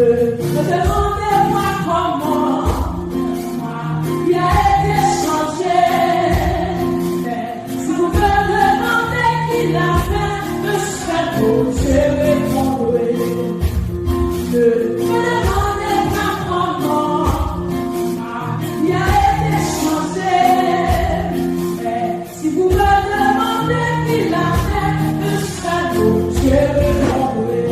Ne me demandez pas comment il a été changé. Mais si vous me demandez qui l'a fait, je serai beau, je répondrai. Ne me demandez pas comment il a été changé. Mais si vous me demandez qui l'a fait, je serai beau, je répondrai.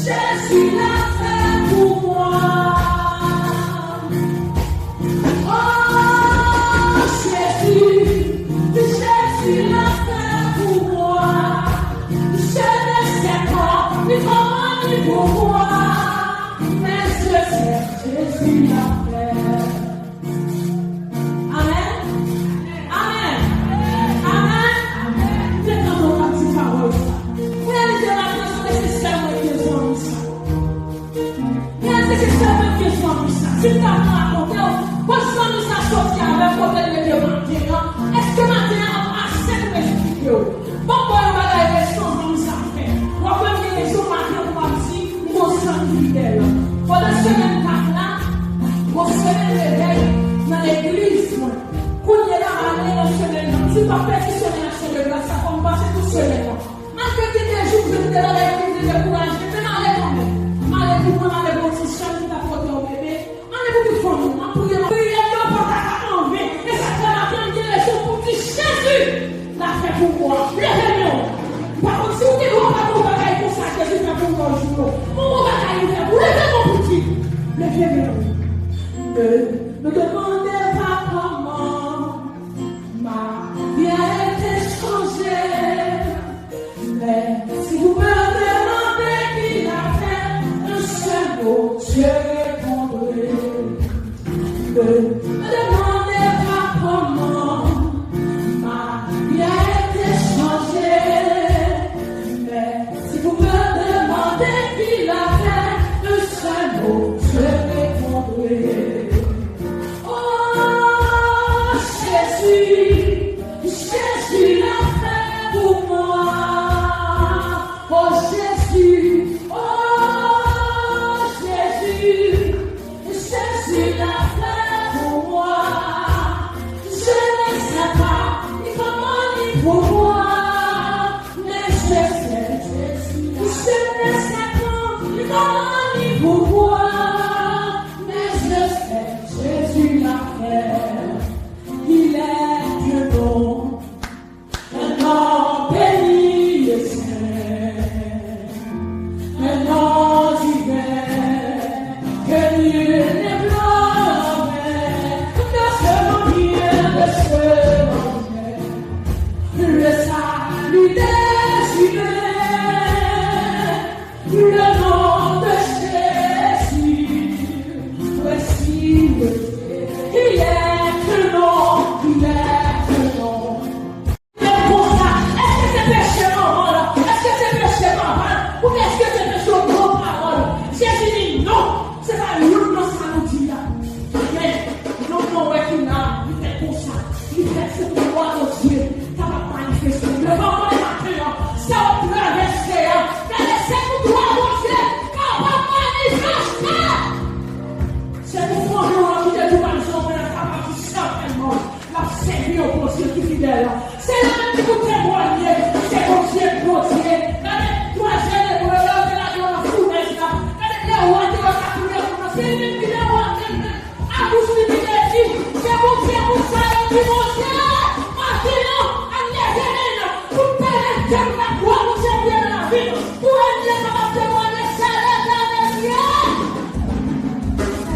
Jésus l'a fait pour moi. Oh, Jésus l'a fait pour moi. Je ne sais pas ni comment ni pourquoi, mais je sais Jésus l'a fait. Amen. Amen. Amen. Amen. Maintenant, on va dire parole. Réalisez la question nécessaire de Dieu. C'est seulement une question de ça. Si tu as raconté, pourquoi nous sommes sortis avec côté de Dieu maintenant? Est-ce que maintenant on a assez de m'expliquer? Pourquoi on va la question de nous a fait? Pourquoi on va dire maintenant pour dire mon sang fidèle? Pendant la semaine là, mon semaine réveil dans l'église, quand il est là, aller dans ce semaine, si tu pas pétitionner la semaine là, ça va passer tout semaine. En fait, il y a des jours où je suis dans l'église, je suis découragé, mais non, allez quand même. Allez pour moi, allez pour ce chien qui t'a porté au bébé. Allez pour tout le monde. Priez Dieu pour ta enlever. Et ça fait la pleine direction pour dire Jésus l'a fait pour moi. Levez-nous. Par contre, si vous dites qu'on va vous bagaille pour ça, que Jésus fait pour moi le jour. On va bagaille faire pour levez-nous petit. Levez-nous. Ne demandez pas comment ma vie a été changée. Mais si vous me demandez qui l'a fait, je répondrai. Ne me demandez pas comment ma vie a été changée. Mais si vous me demandez qui l'a fait, un seul mot, je répondrai. Oh, Jésus l'a fait pour moi. Oh, Jésus, Jésus l'a fait pour moi. Je ne sais pas ni comment ni pourquoi, mais je sais Jésus. Je ne sais pas ni comment ni pourquoi, mais je sais Jésus l'a fait. Il est un nom béni et saint, un nom divin que Dieu n'est pas. Le salut désiré, le nom de Jésus, voici le Dieu. Il est le nom, il est le nom. Mais pour ça, est-ce que c'est péché moral? Est-ce que c'est péché moral? Ou est-ce que c'est péché aux gros paroles? Jésus dit non, c'est pas lui, non, ça nous dit là. Mais non, ouais, qu'il a, il fait pour ça. Il fait ce pouvoir de Dieu. Ça va manifester. Le moment est maintenant. Ça va traverser. Traverser pour toi, mon Dieu. Ça va manifester. C'est pour moi, qui est tout mal, j'en vais la partie certainement. La servir au Dieu qui est fidèle. C'est la même qui vous témoigne. C'est mon Dieu, mon Dieu. Toi, j'ai les voleurs de la fournaise. Les rois de la fournaise. C'est les mêmes qui les rois. À vous, je vous dis, c'est mon Dieu, vous savez, c'est mon Dieu. Maintenant, allez, pour pénétrer la croix, vous servir la vie. Pour aller dans la témoigner, c'est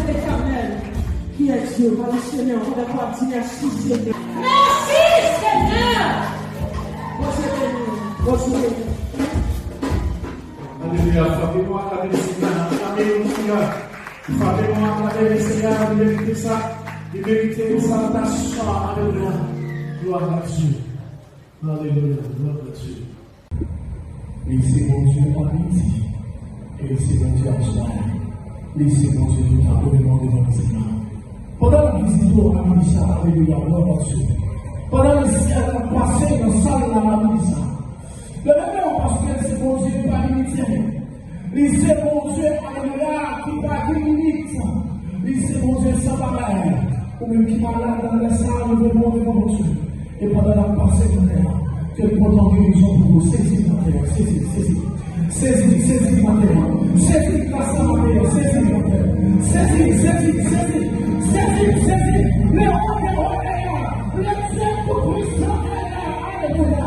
l'éternel. Qui est Dieu, par le Seigneur, on va pouvoir dire merci Seigneur. Merci Seigneur. Bonjour. Alléluia, frappez-moi, acclamez le Seigneur, acclamez le Seigneur. Frappez-moi, acclamez le Seigneur, il mérite ça. Il mérite l'exaltation, alléluia. Gloire à Dieu. Alléluia, gloire à Dieu. Laissez mon Dieu à midi. Et laissez mon Dieu à soir. Laissez mon Dieu tout à l'heure devant le Seigneur. Pendant la visite à midi, alléluia, gloire à Dieu. Pendant le ciel, on passait dans la salle de la midi. Le même parce que Lycée mon Dieu, alléluia, qui va qui limite. Lycée mon Dieu, sans pareil. Ou même qui malade dans la salle, nous venons devant mon Dieu. Et pendant la passée de terre, que le pendant guérison pour vous, saisis ma terre, saisis ma terre, saisis grâce à ma terre, saisis ma terre, saisis, les rois, les dieux pour Christ, alléluia.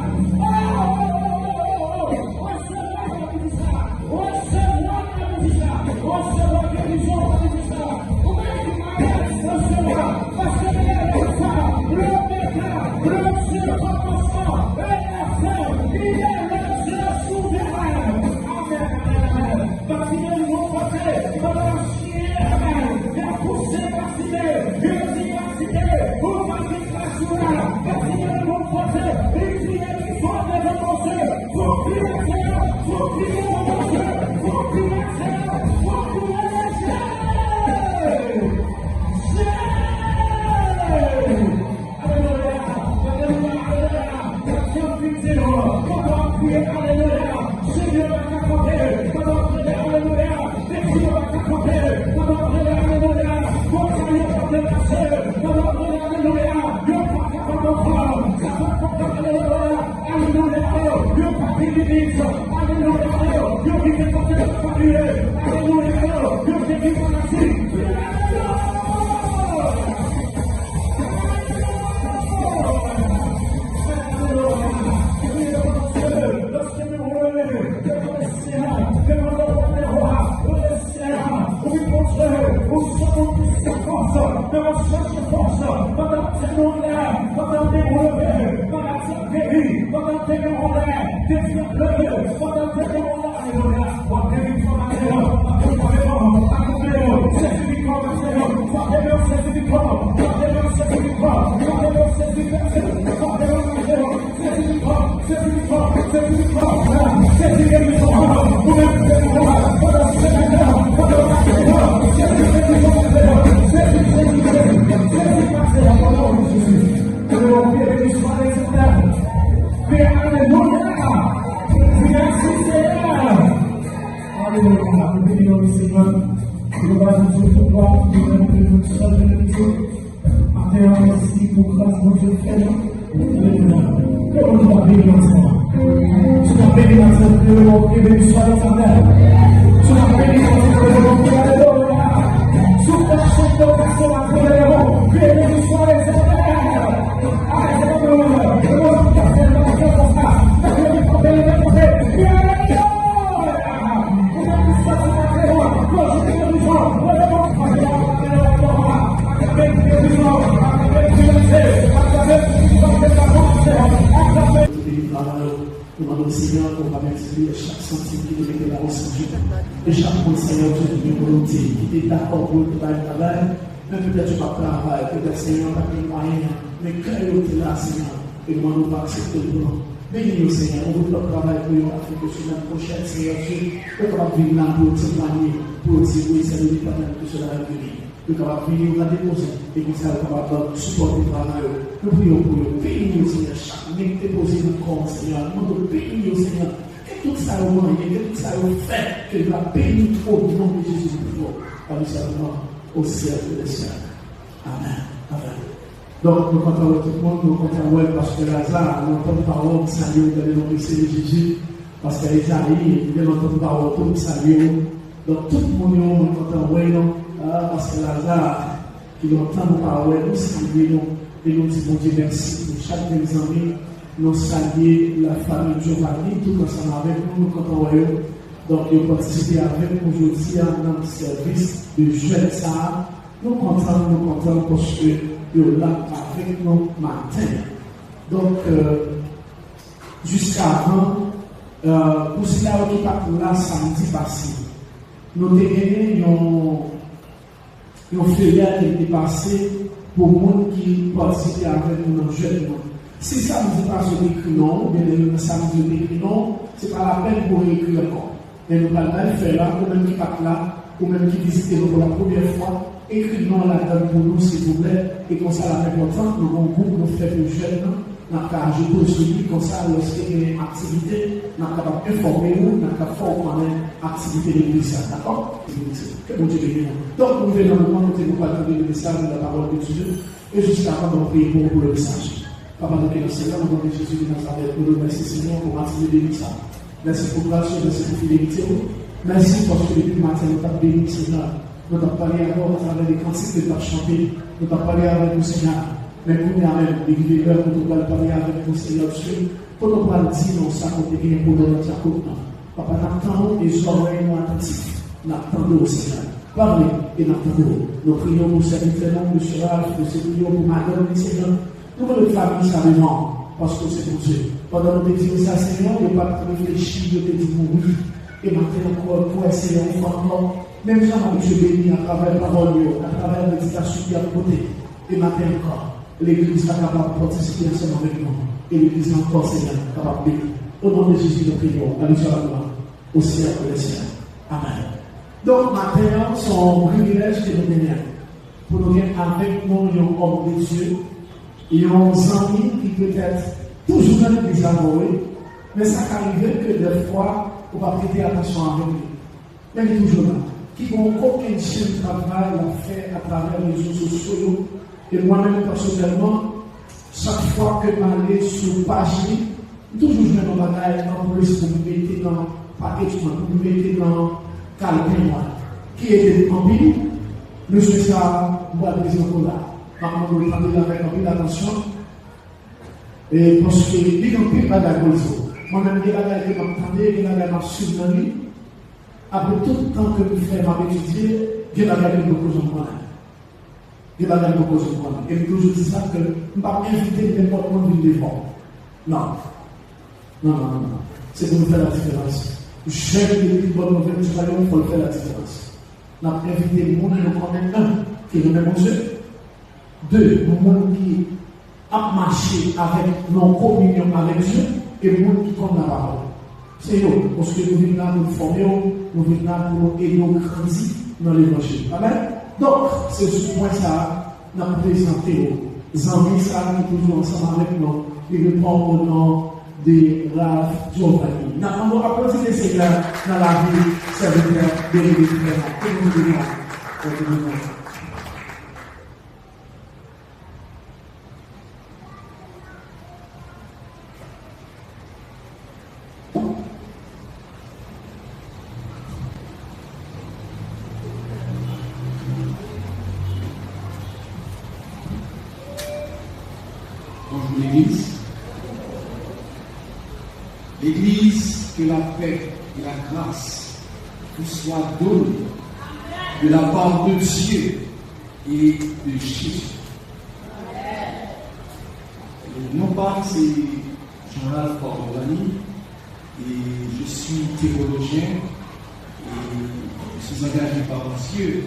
Bénis-nous, Seigneur, on veut notre travail pour nous, afin que sur la prochaine, Seigneur Dieu, nous capable de vivre là pour témoigner, pour dire oui, c'est le dépendant que cela va venir. Nous capable de venir, nous la déposer, et que ça va capable de supporter le travail. Nous prions pour nous. Bénis-nous, Seigneur, chaque nez déposé le corps, Seigneur. Nous bénis-nous, Seigneur. Que tout ça au moins, que tout ça au fait, que nous va bénir au nom de Jésus Christ. Par le serment au siècle des siècles. Amen. Amen. Donc, nous comptons tout le monde, nous comptons ouais, parce que Lazare, nous entendons parole, salut, dans le nom de Jésus, parce que Isaïe, nous entendons parole, tout salut. Donc, tout le monde, nous comptons ouais, parce que Lazare, qui entend parole, nous saluons, et nous disons Dieu merci pour chaque des amis, nous saluons la famille Giovanni, tout ensemble avec nous, nous comptons ouais. Donc, nous participons avec nous aujourd'hui dans le service de Jeune Sarah. Nous comptons parce que nous là avec nous matin. Donc, jusqu'à avant, pour cela qui part là samedi passé, nous avons gagné un férié qui était passé pour les gens qui participaient avec nous dans le jeune. Si ça ne dit pas sur l'écrit non, bien le samedi l'écrit non, ce n'est pas la peine pour écrire encore. Mais nous allons le faire là, ou même qui part là, ou même qui visite nous pour la première fois. Écrivons la donne pour nous, s'il vous plaît, et comme ça, la importante, nous avons un groupe, nous faisons le jeune, Nous avons ajouté celui comme ça, lorsqu'il y a une activité, nous sommes capables d'informer nous, nous sommes capables de connaître l'activité de l'église. D'accord? Que bon Dieu bénisse. Donc, nous venons dans le moment où nous parlons du message de la parole de Dieu, et jusqu'à quand nous prions pour le message. Papa de le Seigneur, nous demandons Jésus de Nazareth, nous remercions Seigneur pour l'activité de l'église. Merci pour grâce, merci pour fidélité. Merci parce que depuis le matin, nous avons béni Seigneur. Nous avons parlé encore à travers les cantiques que nous avons chantés. Nous avons parlé avec nous, Seigneur. Mais pour nous, l'église de l'heure, nous avons parlé avec nous, Seigneur. Pour nous parler, nous savons que nous avons pour notre côté. Papa, nous attendons les oreilles nous attentifs. Nous attendons, Seigneur. Parlez et nous attendons. Nous prions pour cette différence de ce rêve, nous prions pour Madame, Seigneur. Nous voulons le famille, ça vraiment, parce que c'est pour Dieu. Pendant nous disons ça, Seigneur, nous ne pas réfléchir, nous te disons oui. Et maintenant, encore pour essayer de faire encore. Même ça, Dieu béni à travers la parole, à travers la méditation qui est à côté. Et maintenant encore, l'Église est capable de participer ensemble avec nous. Et l'Église encore, Seigneur, capable de bénir. Au nom de Jésus, nous prions. Allez sur la gloire. Au ciel et au ciel. Amen. Donc, maintenant, son privilège que nous gagnons. Pour nous gagner avec nous, un homme de Dieu. Et un ami qui peut être toujours dans l'église amoureux. Mais ça arrive que des fois, on va prêter attention à lui. Mais il est toujours là. Qui n'ont aucun chaîne de travail à faire à travers les réseaux sociaux. Et moi-même, personnellement, chaque fois que je m'allais sur le page, toujours je mets mon bagage dans le pour me mettre dans le paquet, pour me mettre dans le calepin. Qui était en ville, monsieur ça, moi, le président là. Maman, vous le prendre avec un peu d'attention. Et parce que, il y a un peu de bagage. Moi-même, il y a des bagages que je m'attendais, il y a des bagages que je suis venu. Après tout le temps que je fais ma étudier, il y a des bagages que je me pose en moi. Il y a des bagages que je me pose en moi. Et je toujours dis ça que je ne vais pas inviter n'importe monde de devant. Non. Non. C'est pour nous faire la différence. J'aime les bonnes nouvelles, il faut faire la différence. On a invité le monde et nous connaissons un qui est le même Dieu. Deux, le monde qui a marché avec nos communions avec Dieu et le monde qui compte la parole. C'est nous, parce que nous venons là pour nous former, nous venons là pour nous aider, nous grandir dans l'évangile. Amen. Donc, c'est ce point ça, nous avons présenté nos amis, ça, nous toujours ensemble avec nous, et nous prenons au nom de Rav Giovanni. Nous avons applaudi les Seigneurs dans la vie serviteur de l'église de que nous venons. L'Église, que la paix et la grâce vous soient données de la part de Dieu et de Jésus. Mon père, c'est Jean-Ralph Giovanni et je suis théologien et je suis engagé par Dieu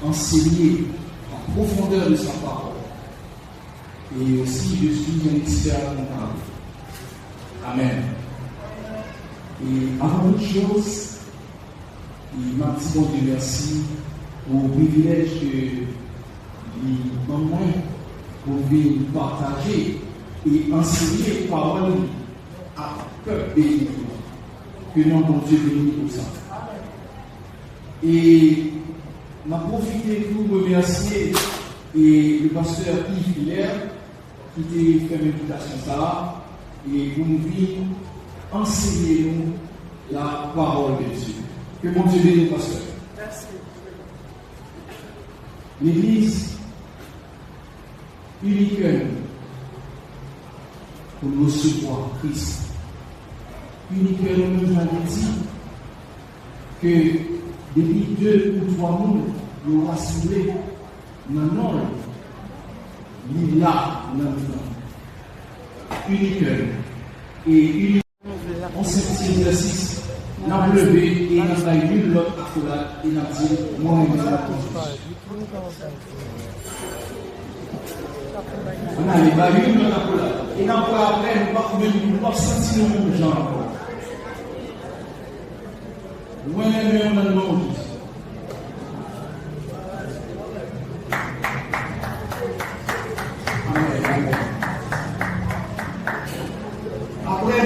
pour enseigner en profondeur de sa parole. Et aussi, je suis un expert comptable. Amen. Et avant toute chose, il m'a dit bon Dieu merci pour le privilège que moi pour venir partager et enseigner la parole à peuple béni. Que nom de Dieu béni pour ça. Et m'a profité pour remercier et le pasteur Yves Hilaire qui a fait l'invitation ça. Et pour nous venir enseigner nous la parole de Dieu. Que mon Dieu bénisse, pasteur. Merci. L'Église unique pour nous recevoir Christ. Unique nous avons dit que depuis 2 ou 3 mois, nous rassemblés dans le nom, il est là dans le temps. Unique et unique. On s'est exercice, on a levé et on a eu l'autre accolade et on a dit moi je vais la construire. On a les bagues l'autre accolade et on a après nous pas sentir le genre. Moi-même on a le nom.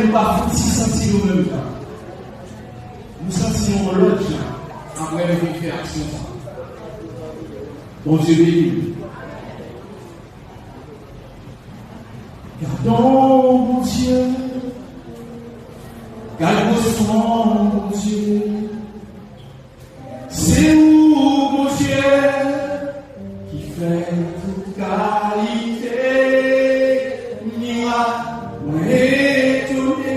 nous pas sentir au même temps. Nous sentions l'autre gens après nous faire action. Bon Dieu béni. Gardons mon Dieu. Gardons mon Dieu. C'est où mon Dieu qui fait toute qualité. Étonné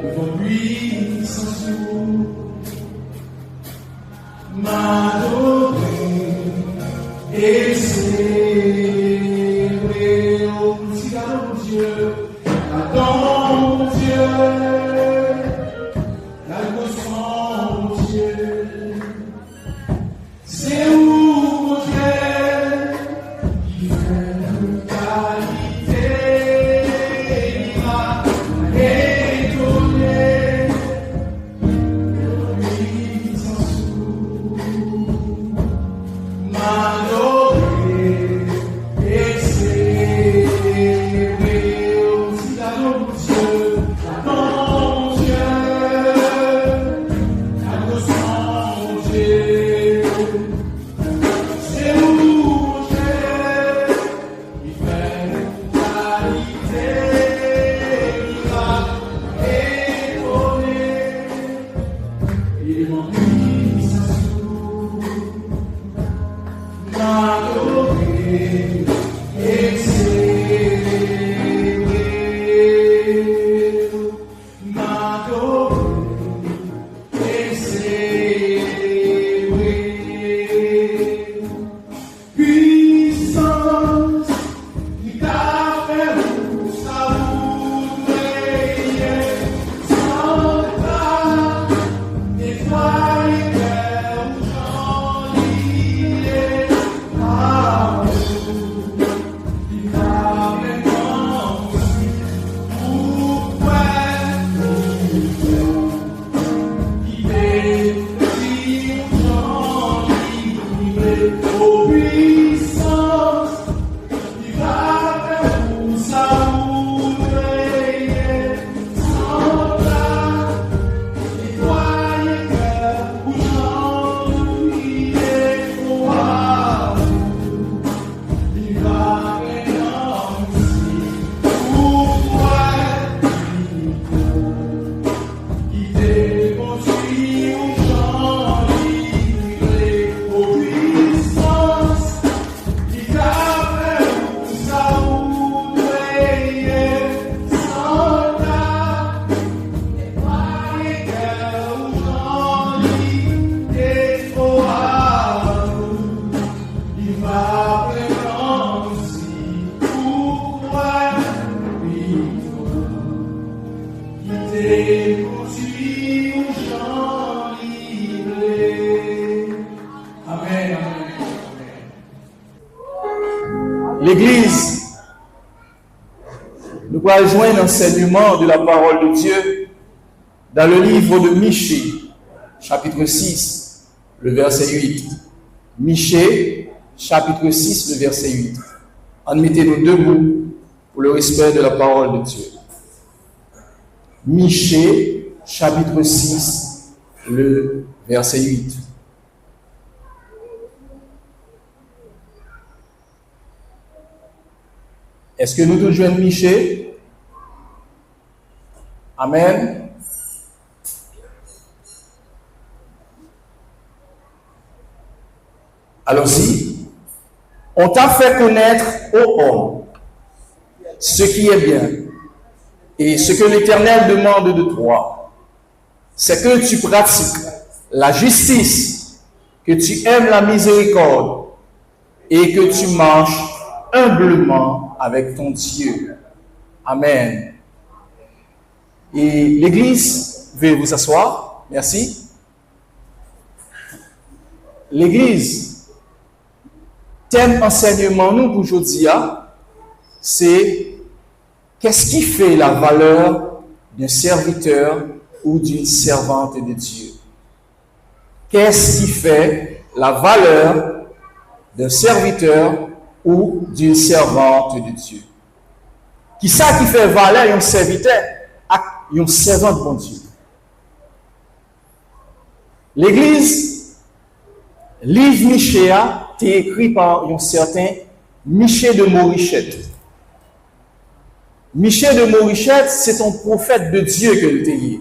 devant puissance, m'adorer et célébrer. Oh, si mon Dieu, attends mon Dieu, la grâce mon Dieu, c'est où mon Dieu qui fait toute qualité. L'Église, nous pourrons joindre l'enseignement de la parole de Dieu dans le livre de Michée, chapitre 6, le verset 8. Michée, chapitre 6, le verset 8. Admettez-nous debout pour le respect de la parole de Dieu. Michée, chapitre 6, le verset 8. Est-ce que nous tous jouons Michée? Amen. Allons-y. On t'a fait connaître, ô homme, ce qui est bien. Et ce que l'Éternel demande de toi, c'est que tu pratiques la justice, que tu aimes la miséricorde et que tu marches humblement avec ton Dieu. Amen. Et l'Église, veuillez vous asseoir. Merci. L'Église, thème enseignement nous pour aujourd'hui, c'est qu'est-ce qui fait la valeur d'un serviteur ou d'une servante de Dieu? Qu'est-ce qui fait la valeur d'un serviteur ou d'une servante de Dieu? Qui ça qui fait valeur un serviteur à un servant de bon Dieu? L'Église, livre Michéa, est écrit par un certain Michée de Morichette. Michée de Morichette, c'est un prophète de Dieu que il était.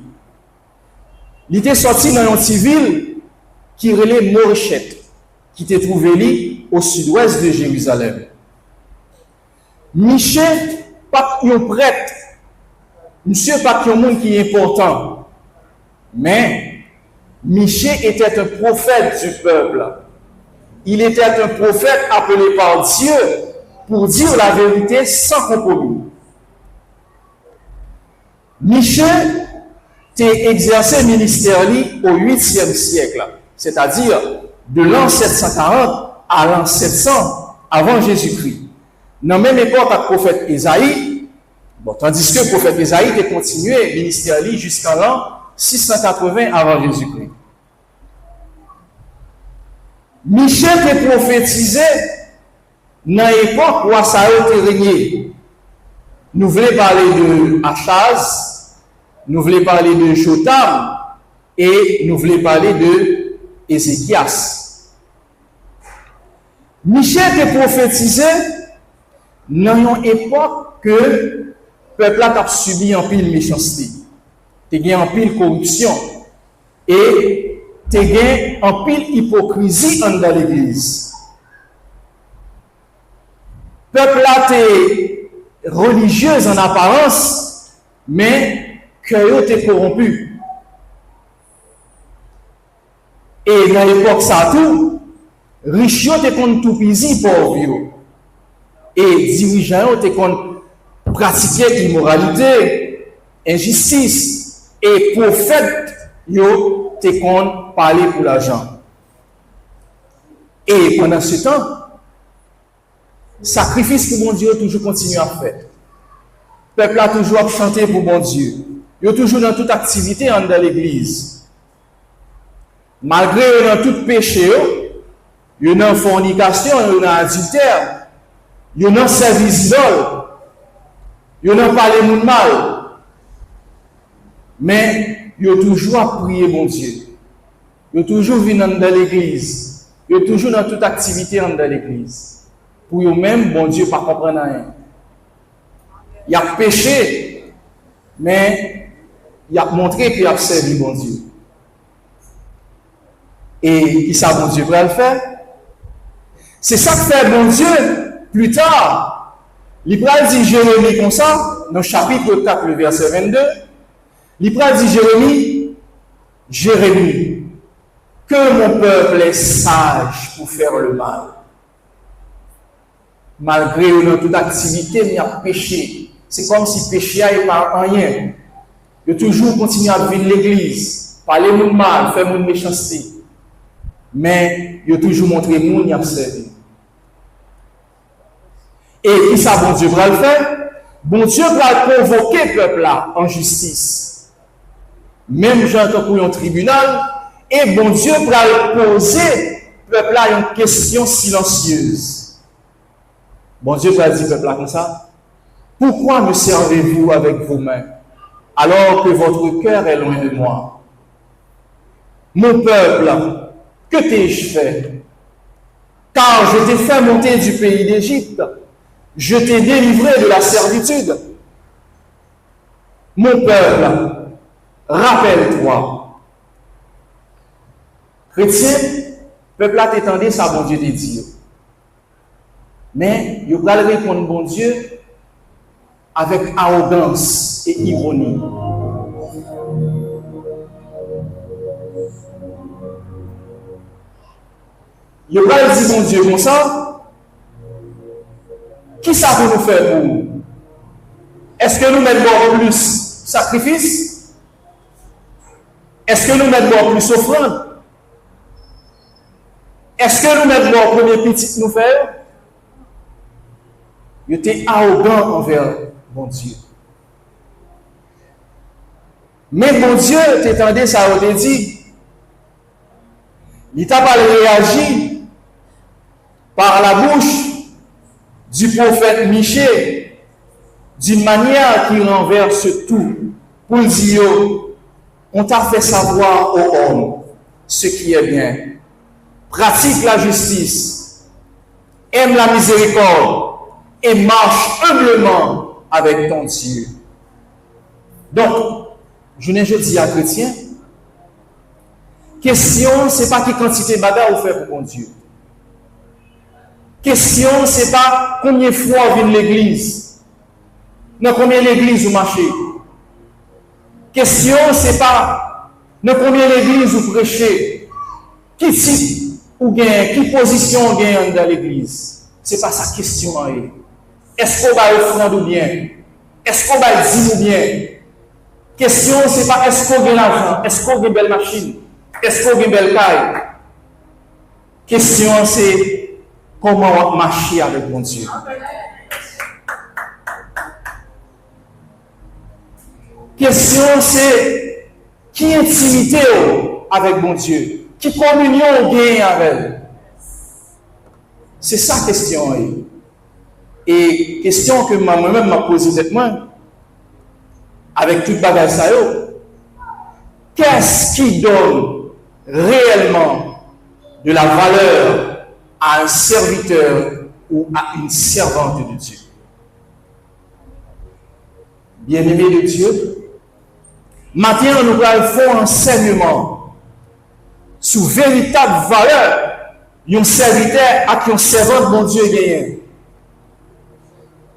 Il était sorti dans une petite ville qui relait Morichette, qui était trouvé au sud-ouest de Jérusalem. Michée, pas un prêtre, monsieur pas un monde qui est important, mais Michée était un prophète du peuple. Il était un prophète appelé par Dieu pour dire la vérité sans compromis. Michée a exercé le ministère au 8e siècle, c'est-à-dire de l'an 740 à l'an 700 avant Jésus-Christ. Dans la même époque avec le prophète Ésaïe, tandis que le prophète Ésaïe a continué le ministère jusqu'à l'an 680 avant Jésus-Christ. Michée a prophétisé dans l'époque où Asaïe a régné. Nous voulons parler de Achaz, nous voulons parler de Jotam et nous voulons parler de Ézéchias. Michée a prophétisé dans une époque que le peuple a subi en pile méchanceté, il y a en pile corruption et il y a en pile hypocrisie dans l'église. Le peuple a été religieux en apparence, mais cœur était corrompu. Et dans l'époque, ça tout, riches étaient contre tout pisi pauvres. Et dirigeants étaient contre pratiquer l'immoralité, injustice, et prophètes étaient contre parler pour l'argent. Et pendant ce temps, sacrifice pour mon Dieu toujours continue à faire. Le peuple a toujours chanté pour mon Dieu. Il est toujours dans toute activité dans l'église. Malgré dans tout péché, il y a dans fornication, il y a dans adultère, il y a dans service d'ol, il y a dans parler de mal. Mais il y a toujours à prier mon Dieu. Il y a toujours venir dans l'église. Il y a toujours dans toute activité dans l'église. Pour eux-mêmes, bon Dieu, pas comprendre rien. Il a péché, mais il a montré qu'il a servi bon Dieu. Et qui ça, bon Dieu, va le faire? C'est ça que fait bon Dieu plus tard. Il va dire Jérémie comme ça, dans le chapitre 4, le verset 22. Il va dire Jérémie, que mon peuple est sage pour faire le mal. Malgré dans toute activité, il y a péché. C'est comme si péché n'est pas rien. Il toujours continué à vivre l'église, parler de mal, faire de méchanceté. Mais il a toujours montré que il a servi. Et qui ça, bon Dieu va le faire? Bon Dieu va convoquer le peuple là en justice. Même j'entends pour un tribunal, et bon Dieu va poser le peuple là une question silencieuse. Bon Dieu va dire au peuple là comme ça. Pourquoi me servez-vous avec vos mains, alors que votre cœur est loin de moi? Mon peuple, que t'ai-je fait? Car je t'ai fait monter du pays d'Égypte. Je t'ai délivré de la servitude. Mon peuple, rappelle-toi. Chrétien, peuple a t'étendu ça, bon Dieu te dit. Mais il va répondre, bon Dieu, avec arrogance et ironie. Il va dire, bon Dieu, comme ça, qui ça peut nous faire pour nous? Est-ce que nous mettons plus sacrifice? Est-ce que nous mettons plus offrande? Est-ce que nous mettons premier petit nous faire? Il était arrogant envers bon Dieu. Mais bon Dieu, t'étendais ça, on t'a dit, il t'a pas réagi par la bouche du prophète Michée d'une manière qui renverse tout, pour dire, on t'a fait savoir aux hommes ce qui est bien. Pratique la justice, aime la miséricorde et marche humblement avec ton Dieu. Donc, je ne dis à chrétien, question, c'est pas quelle quantité de bagarre vous faites pour mon Dieu. Question, c'est pas combien de fois vous venez l'église. Dans combien d'églises vous marchez. Question, c'est pas dans combien d'églises vous prêchez. Qui type ou gagne, qui position vous gagne dans l'église. C'est pas sa question. Est-ce qu'on va offrande ou bien? Est-ce qu'on va dire ou bien? Question, c'est pas est-ce qu'on gagne l'argent, est-ce qu'on gagne une belle machine, est-ce qu'on gagne une belle caille. Question, c'est comment on marcher avec mon Dieu. Question, c'est qui intimité avec mon Dieu, qui communion on gagne avec. C'est ça la question. Et question que moi-même m'a posée cette main, avec toute bagage ça, qu'est-ce qui donne réellement de la valeur à un serviteur ou à une servante de Dieu? Bien-aimés de Dieu, maintenant nous allons faire un enseignement sur véritable valeur d'un serviteur à qui un servant de mon Dieu gagne.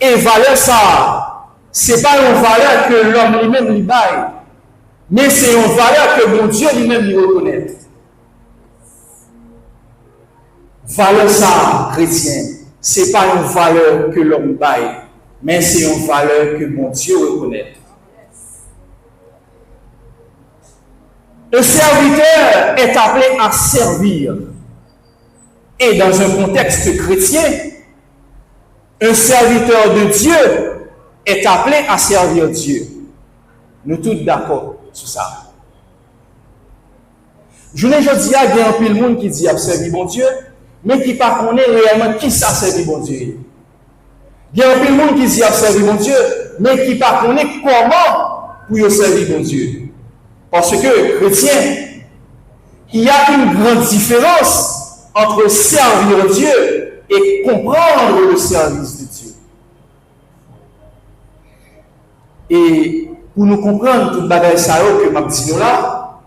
Et valeur ça, c'est pas une valeur que l'homme lui-même lui baille, mais c'est une valeur que mon Dieu lui-même lui reconnaît. Valeur ça, chrétien, c'est pas une valeur que l'homme baille, mais c'est une valeur que mon Dieu reconnaît. Le serviteur est appelé à servir. Et dans un contexte chrétien, un serviteur de Dieu est appelé à servir Dieu. Nous tous d'accord sur ça. Je ne dis pas qu'il y a un peu de monde qui dit servir bon Dieu, mais qui ne connaît pas réellement qui ça servir bon Dieu. Il y a un peu de monde qui dit servir bon Dieu, mais qui ne connaît pas comment pour servir bon Dieu. Parce que, chrétien, il y a une grande différence entre servir Dieu et comprendre le service de Dieu. Et pour nous comprendre tout le bagage que m'a dit là,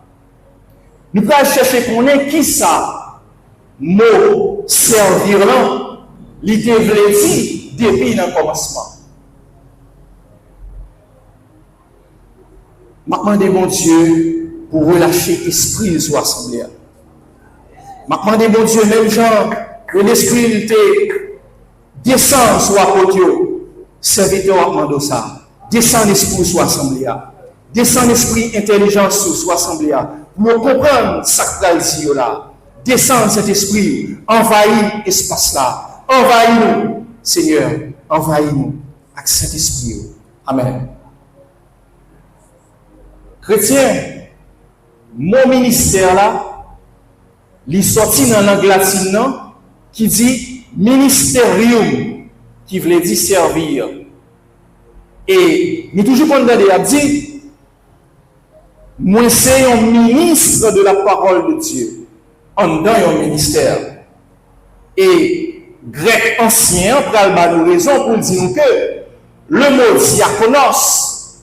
nous pouvons chercher qu'on ait qui ça, mot servir là, l'idée veut dire depuis le commencement. Maintenant, mon Dieu, pour relâcher l'esprit sur l'assemblée. Maintenant, mon Dieu, même genre, que l'esprit descend sur l'apôtre, serviteur à demandé ça. Descend l'esprit sur l'assemblée. Descend l'esprit intelligence sur l'assemblée. Pour comprendre ce que vous là. Descend cet esprit, envahit l'espace là. Envahit-nous, Seigneur. Envahit-nous avec cet esprit. Amen. Chrétien, mon ministère là, il sorti dans langue latine qui dit ministerium, qui veut dire servir. Et nous toujours condamné à dire, moi c'est un ministre de la parole de Dieu, en dans un ministère. Et grec ancien, pral nous raison pour dire que le mot diakonos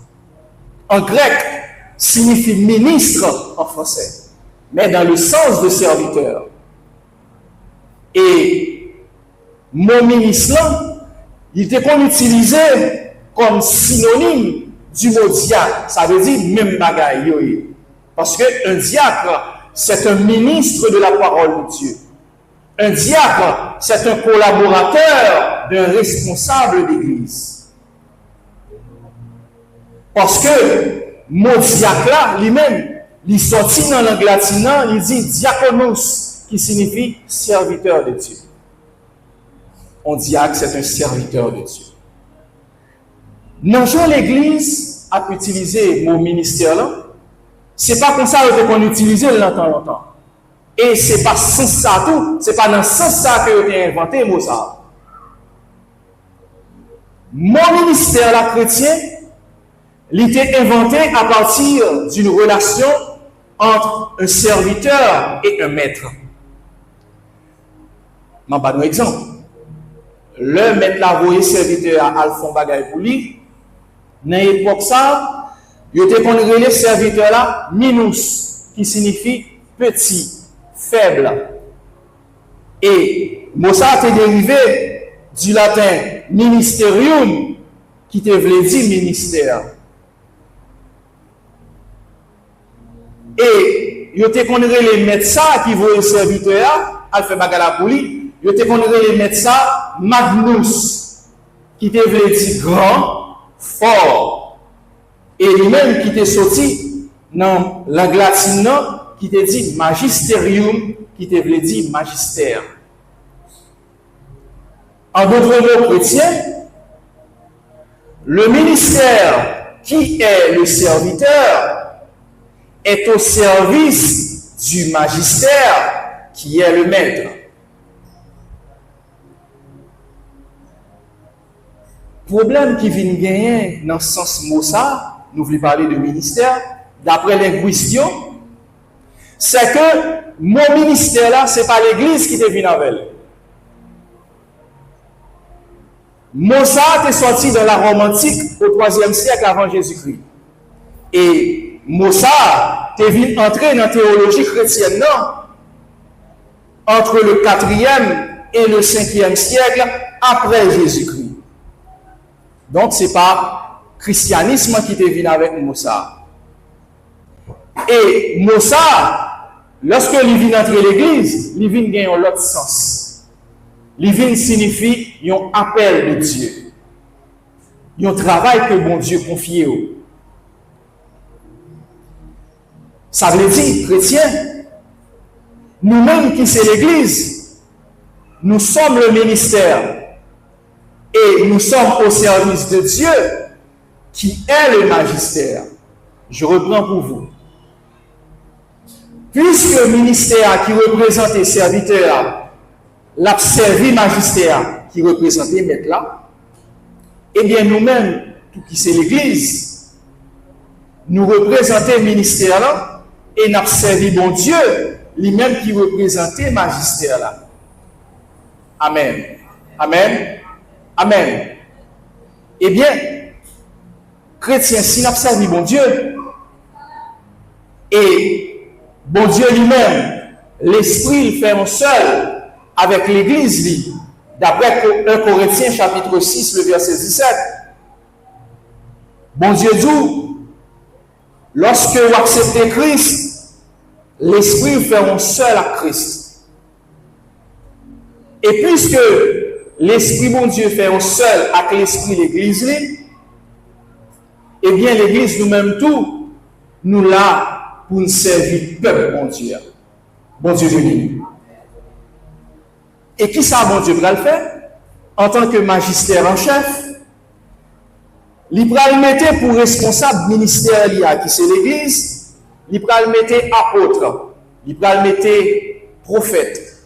en grec signifie ministre en français, mais dans le sens de serviteur. Et mon ministre, il était qu'on utilisait comme synonyme du mot diacre. Ça veut dire même bagaille. Parce qu'un diacre, c'est un ministre de la parole de Dieu. Un diacre, c'est un collaborateur d'un responsable d'église. Parce que mot diacre là, lui-même, il sorti dans langue latine, il dit diakonos, qui signifie serviteur de Dieu. On diacre, c'est un serviteur de Dieu. Dans l'église a utilisé mon ministère là, c'est pas comme ça qu'on utilise longtemps. Et c'est pas sans ça tout, c'est pas dans ce sens ça que j'ai inventé le mot ça. mon ministère, la chrétien, il était inventé à partir d'une relation entre un serviteur et un maître. Je vais donner un exemple. Le maître l'a voyé serviteur à Alphon Bagay pour lui. Dans l'époque, ça, il était qu'on les serviteurs là, minus, qui signifie petit, faible. Et Mossa a été dérivé du latin ministerium, qui te voulait dire ministère. Et il était qu'on les médecins qui voyaient serviteurs, Alphon Bagay pour lui. Je te connais les médecins Magnus, qui te voulait dire grand, fort. Et lui-même qui t'est sorti dans la latine, qui te dit magisterium, qui te voulait dire magistère. En d'autres mots chrétiens, le ministère qui est le serviteur est au service du magistère qui est le maître. Problème qui vient gagner dans ce sens mot ça, nous voulons parler de ministère, d'après linguistion, c'est que mon ministère là, ce n'est pas l'église qui te vient avec. Mon ça est sorti dans la Rome antique au 3e siècle avant Jésus-Christ. Et Mossa est venu entrer dans la théologie chrétienne non, entre le 4e et le 5e siècle après Jésus-Christ. Donc, ce n'est pas le christianisme qui est venu avec Mossa. Et Mossa, lorsque il vient entrer l'église, il vient gagner un autre sens. Il vient signifie un appel de Dieu. Un travail que bon Dieu confie. Ça veut dire, chrétiens, nous-mêmes qui sommes l'église, nous sommes le ministère. Et nous sommes au service de Dieu, qui est le magistère. Je reprends pour vous. Puisque le ministère qui représente les serviteurs, l'a servi magistère qui représente les maîtres là, eh bien nous-mêmes, tout qui c'est l'Église, nous représentons le ministère là, et nous servi bon Dieu, lui-même qui représente le magistère là. Amen. Amen. Amen. Eh bien, chrétien, si nous servi bon Dieu, et bon Dieu lui-même, l'Esprit fait un seul avec l'Église, d'après 1 Corinthiens chapitre 6, le verset 17. Bon Dieu dit, lorsque vous acceptez Christ, l'Esprit fait un seul à Christ. Et puisque l'Esprit, bon Dieu, fait un seul avec l'Esprit l'Église, eh bien, l'Église, nous-mêmes tout, nous là pour nous servir peuple, bon Dieu. Bon Dieu béni. Et qui ça, bon Dieu, va le faire? En tant que magistère en chef, il va le mettre pour responsable ministère qui c'est l'Église, il va le mettre apôtre, il va le mettre prophète,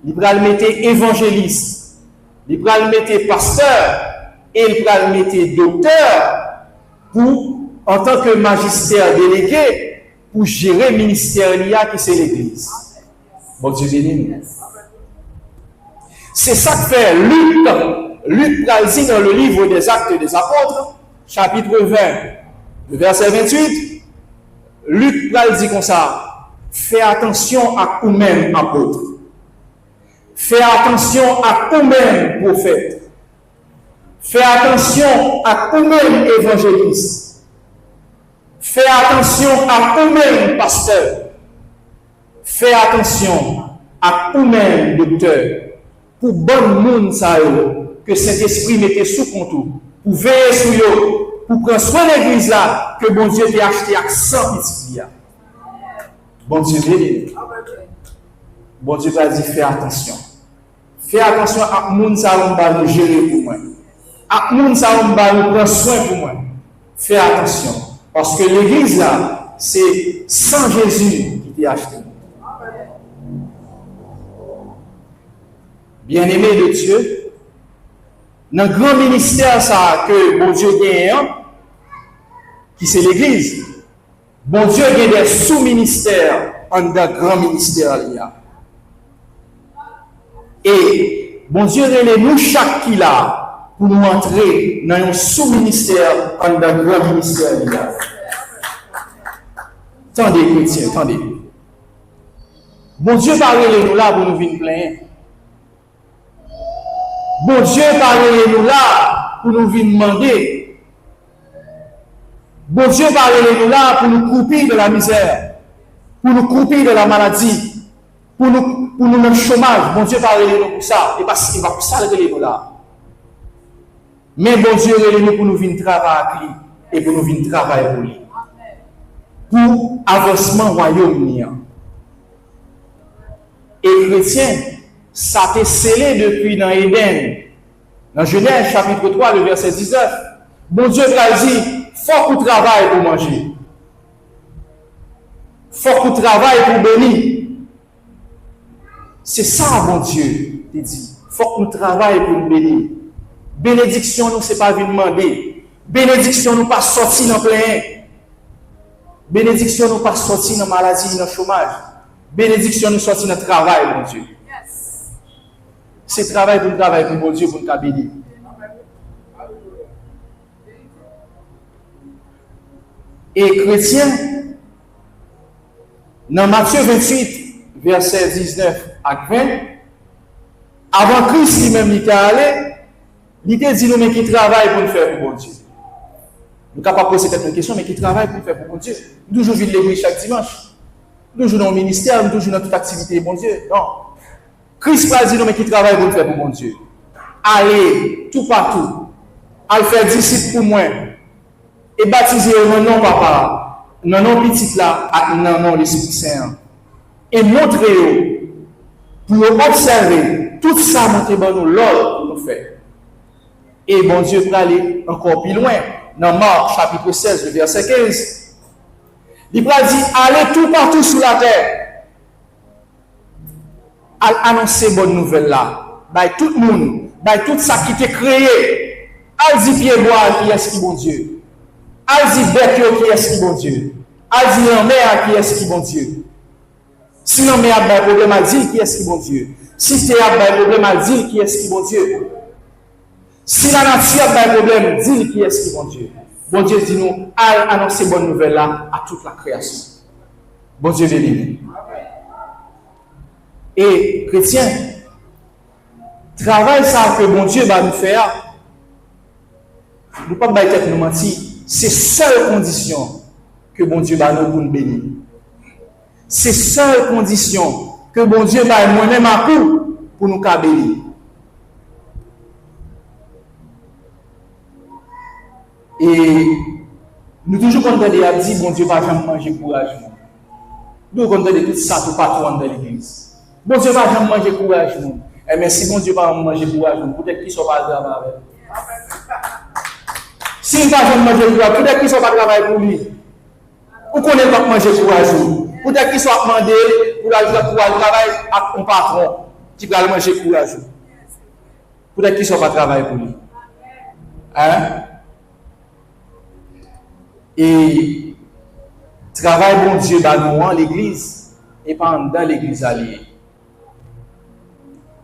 il va le mettre évangéliste, il va le mettre pasteur et il va le mettre docteur pour, en tant que magistère délégué, pour gérer le ministère qui c'est l'Église. Bon Dieu béni. C'est ça que fait Luc. Luc va dire dans le livre des Actes des Apôtres, chapitre 20, le verset 28. Luc va dire comme ça: fais attention à vous-même, apôtres. Fais attention à vous-même, prophètes. Fais attention à vous-même, évangélistes. Fais attention à vous-même, pasteurs. Fais attention à vous-même, docteurs. Pour bon monde, ça que cet esprit mette sous contrôle. Pour veiller sur eux. Pour prendre soin de l'église là, que bon Dieu t'a acheté avec 100 petits. Bon Dieu béni. Bon Dieu va dire: fais attention. Fais attention à moun ça on va nous gérer pour moi. À moun ça on va nous prendre soin pour moi. Fais attention. Parce que l'église là, c'est sans Jésus qui t'a acheté. Bien-aimés de Dieu, dans le grand ministère ça que bon Dieu gagne, qui c'est l'Église, bon Dieu gagne des sous-ministères en dans le grand ministère. Et bon Dieu relève nous chaque qui là pour nous entrer dans un sous-ministère en dans le grand ministère. Attendez, chrétiens, attendez. Bon Dieu parle nous là pour nous venir plaindre. Bon Dieu parle nous là pour nous venir demander. Bon Dieu parle nous là pour nous couper de la misère, pour nous couper de la maladie, pour nous dans le chômage. Bon Dieu parle nous pour ça. Et parce qu'il va pour ça nous là. Mais bon Dieu nous pour nous venir travailler avec lui et pour nous venir travailler pour lui. Pour avancement royaume. Et chrétien, ça t'est scellé depuis dans Éden. Dans Genèse chapitre 3, le verset 19. Bon Dieu t'a dit, faut qu'on travaille pour manger. Faut qu'on travaille pour bénir. C'est ça, bon Dieu, t'a dit. Faut qu'on travaille pour nous bénir. Bénédiction, nous, c'est pas venir demander. Bénédiction, nous, pas sortir dans plein. Bénédiction, nous, pas sortir dans maladie, dans chômage. Bénédiction, nous, sortir dans travail, mon Dieu. C'est travail pour mon Dieu, pour nous bénir. Et chrétien, dans Matthieu 28, verset 19 à 20, avant Christ lui-même il était allé, il était dit nous, mais qui travaille pour nous faire pour mon Dieu. Nous ne pouvons pas poser cette question, mais qui travaille pour nous faire pour mon Dieu. Nous toujours vivons l'église chaque dimanche. Nous toujours dans le ministère, nous toujours dans toute activité, mon Dieu. Non. Christ va dire nous, mais qui travaille pour nous faire pour mon Dieu. Allez, tout partout. Allez faire disciples pour moi. Et baptiser dans nom papa, dans nom petit là, dans nom l'Esprit Saint. Et montrer pour observer tout ça, montrer nous l'ordre pour nous faire. Et bon Dieu peut aller encore plus loin. Dans Marc chapitre 16, le verset 15. Il va dire, allez tout partout sur la terre. Annoncer bonne nouvelle là. By tout le monde, by tout ça qui t'est créé. Allez dire pied bois qui est-ce qui bon Dieu. Allez dire bec qui est-ce qui bon Dieu. Allez dire en mer qui est-ce qui bon Dieu. Si l'en mer a un problème à dire qui est-ce qui bon Dieu. Si c'est un problème à dire qui est-ce qui bon Dieu. Si la nature a un problème, dis qui est-ce qui bon Dieu. Bon Dieu dit nous, allez annoncer bonne nouvelle là à toute la création. Bon Dieu béni. Et chrétien, travail ça que bon Dieu va nous faire, nous ne pouvons pas nous mentir, c'est seule condition que bon Dieu va nous pour nous bénir. C'est seule condition que bon Dieu va moi-même à coup pour nous bénir. Et nous toujours contents à dire bon Dieu va jamais manger courage. Nous contents de tout ça tout partout dans l'église. Bon Dieu va jamais manger courage. Mais si bon Dieu va manger courage, peut-être qu'il ne soit pas travailler. S'il ne va jamais manger courage, peut-être qu'il ne soit pas travailler pour lui. Ou qu'on ne va pas manger courage. Peut-être qu'il soit demandé pour aller travailler avec un patron qui va manger courage. Peut-être qu'il ne soit pas travailler pour lui. Hein? Et travail bon Dieu dans l'église et pas dans l'église alliée.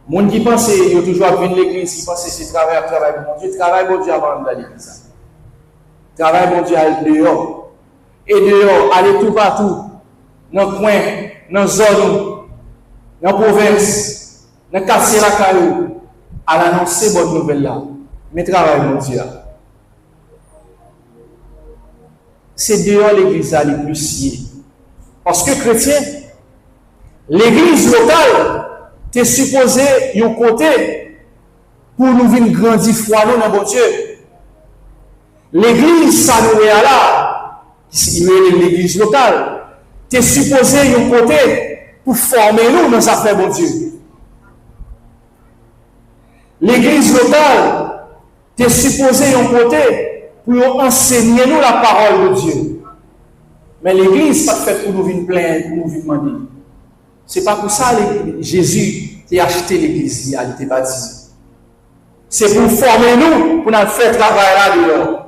Les gens qui pensent qu'ils ont toujours venir l'église, qui pensent que c'est travail bon Dieu, travail bon Dieu avant dans l'église. Travail bon Dieu dehors. Et dehors, aller tout partout, dans le coin, dans la zone, dans la province, dans le quartier la caillou, à l'annoncer bonne nouvelle là. Mais travail bon Dieu. C'est dehors l'église à les plus scier. Parce que chrétien, l'église locale, t'es supposé yon côté pour nous venir grandir foi dans bon Dieu. L'église, ça nous est là, l'église locale, t'es supposé yon côté pour former nous dans sa fait bon Dieu. L'église locale, t'es supposé yon côté pour enseigner nous la parole de Dieu. Mais l'église n'est pas faite pour nous venir plaindre, pour nous venir demander. Ce n'est pas pour ça que Jésus a acheté l'église, il était baptisé. C'est pour former nous, pour nous faire travail là dehors.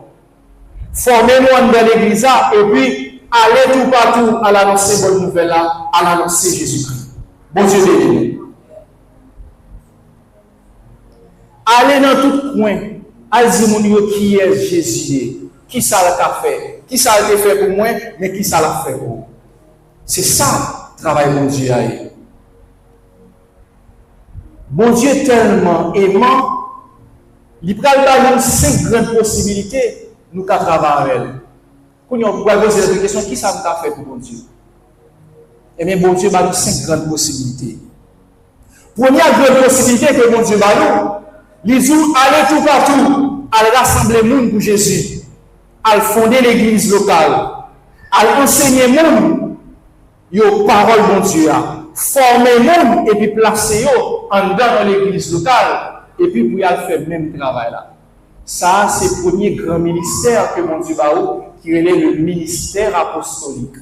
Former nous dans l'église et puis aller tout partout à l'annoncer bonne nouvelle là, à l'annoncer Jésus-Christ. Bon Dieu béni. Allez dans tout coin, allez dire qui est Jésus, qui ça l'a fait, qui ça a été fait pour moi, mais qui ça l'a fait pour moi. C'est ça, travail mon Dieu. Bon Dieu est tellement aimant, il prend nous 5 grandes possibilités, nous qu'à travailler avec elle. Quand on va poser la question, qui ça nous a fait pour bon Dieu? Eh bien, bon Dieu va nous 5 grandes possibilités. Première grande possibilité que bon Dieu va nous, les jours, aller tout partout, aller rassembler le monde pour Jésus, aller fonder l'église locale, aller enseigner le monde, les paroles de Dieu, former le monde et puis placer en dedans dans l'église locale, et puis pour y aller faire le même travail là. Ça, c'est le premier grand ministère que mon Dieu va qui est le ministère apostolique.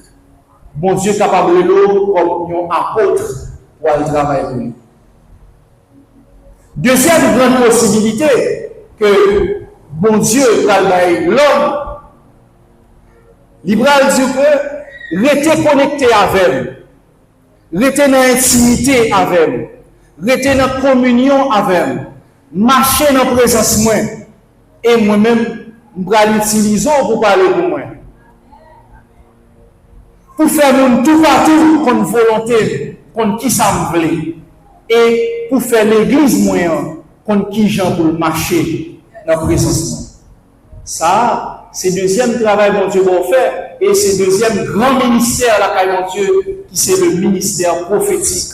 Bon Dieu est capable de l'eau comme un apôtre pour aller travailler pour nous. Deuxième grande possibilité que bon Dieu travaille l'homme, il va dire que rester connecté avec lui, rester dans l'intimité avec lui, rester dans la communion avec lui, marcher dans la présence de moi, et moi-même, je vais l'utiliser pour parler pour moi. Pour faire tout partout contre volonté, contre qui ça me plaît. Et pour faire l'église moyen, contre qui j'en pour marcher dans la présence. Ça, c'est le deuxième travail que Dieu va faire. Et c'est le deuxième grand ministère là mon Dieu, qui c'est le ministère prophétique.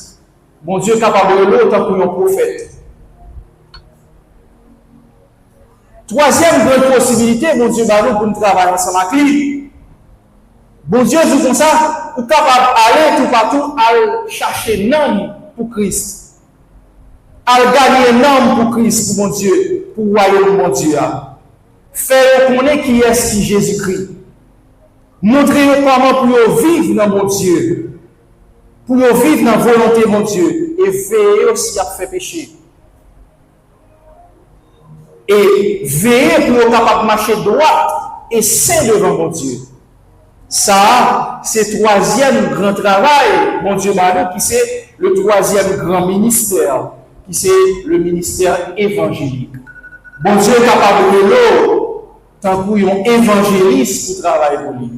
Mon Dieu est capable de l'autre pour un prophète. Troisième grande possibilité, mon Dieu va nous pour nous travailler ensemble avec lui. Bon Dieu dit comme ça, vous êtes capable d'aller tout partout, à chercher un homme pour Christ. À gagner un homme pour Christ, pour mon Dieu, pour le royaume de mon Dieu. Faire connaître qui est Jésus-Christ. Montrer comment pour vivre dans mon Dieu. Pour vivre dans la volonté de mon Dieu. Et veiller aussi à faire péché. Et veiller pour être capable de marcher droit et saint devant mon Dieu. Ça, c'est le troisième grand travail, mon Dieu, qui c'est le troisième grand ministère, qui c'est le ministère évangélique. Bon Dieu est capable de l'eau, tant qu'on est évangéliste pour travailler pour lui.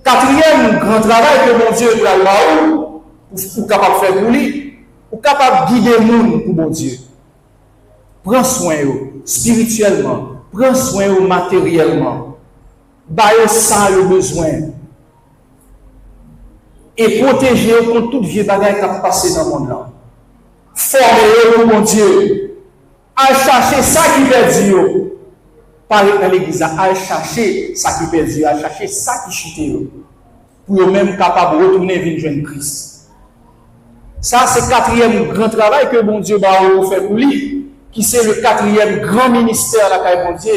Quatrième grand travail que mon Dieu doit là pour capable faire pour lui, pour capable de guider le monde pour mon Dieu. Prends soin spirituellement, prends soin matériellement. Baille sans le besoin. Et protéger contre toute vieille bagaille qui a passé dans le monde là. Formez-le, mon Dieu. À chercher ça qui perdu. Parlez dans l'église, à chercher ça qui perdu, à chercher ça qui chuté. Pour eux-mêmes capables de retourner vers jeune Christ. Ça, c'est le quatrième grand travail que mon Dieu va faire pour lui. Qui c'est le quatrième grand ministère là, mon Dieu.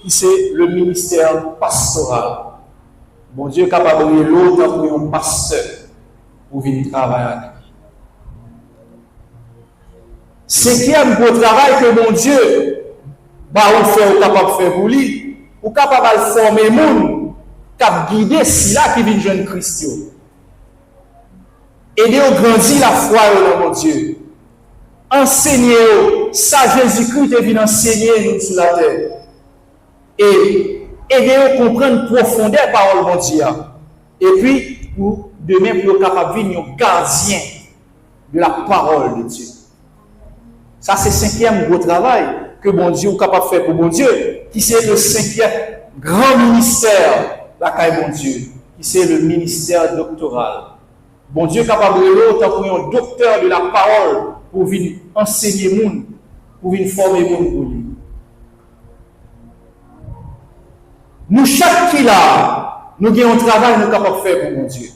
Qui c'est le ministère pastoral. Bon Dieu est capable de l'autre pour un pasteur pour venir travailler avec lui. Cinquième beau travail que mon Dieu va faire, capable de faire pour lui, ou capable de former le monde, capable de guider si là qui vient jeune Christ. Aider à grandir la foi dans mon Dieu. Enseigner ça Jésus-Christ est venu enseigner nous sur la terre. Et aider à comprendre profondeur parole de Dieu. Et puis, pour demain, pour être capable de devenir un gardien de la parole de Dieu. Ça, c'est le cinquième gros travail que bon Dieu est capable de faire pour bon Dieu, qui c'est le cinquième grand ministère de la caille bon Dieu, qui c'est le ministère doctoral. Bon Dieu est capable de l'autre pour un docteur de la parole, pour venir enseigner le monde, pour venir former le monde pour lui. Nous, chaque qui là, nous avons un travail nous capables de faire pour mon Dieu.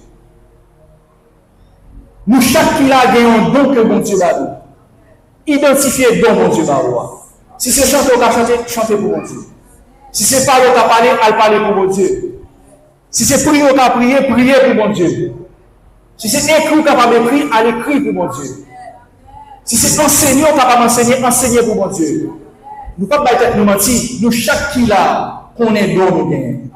Nous, chaque qui là, avons un don que mon Dieu va nous. Identifier le don mon Dieu va nous. Si c'est chanter, on va chanter, chanter pour mon Dieu. Si c'est parler, on va parler, on va parler pour mon Dieu. Si c'est prier, on va prier, prier pour mon Dieu. Si c'est écrire, on va écrire, on va écrire pour mon Dieu. Si c'est enseigner, on ne peut pas m'enseigner, enseigner pour mon Dieu. Nous ne pouvons pas nous mentir. Nous, chaque qui là, qu'on est don nous gagne.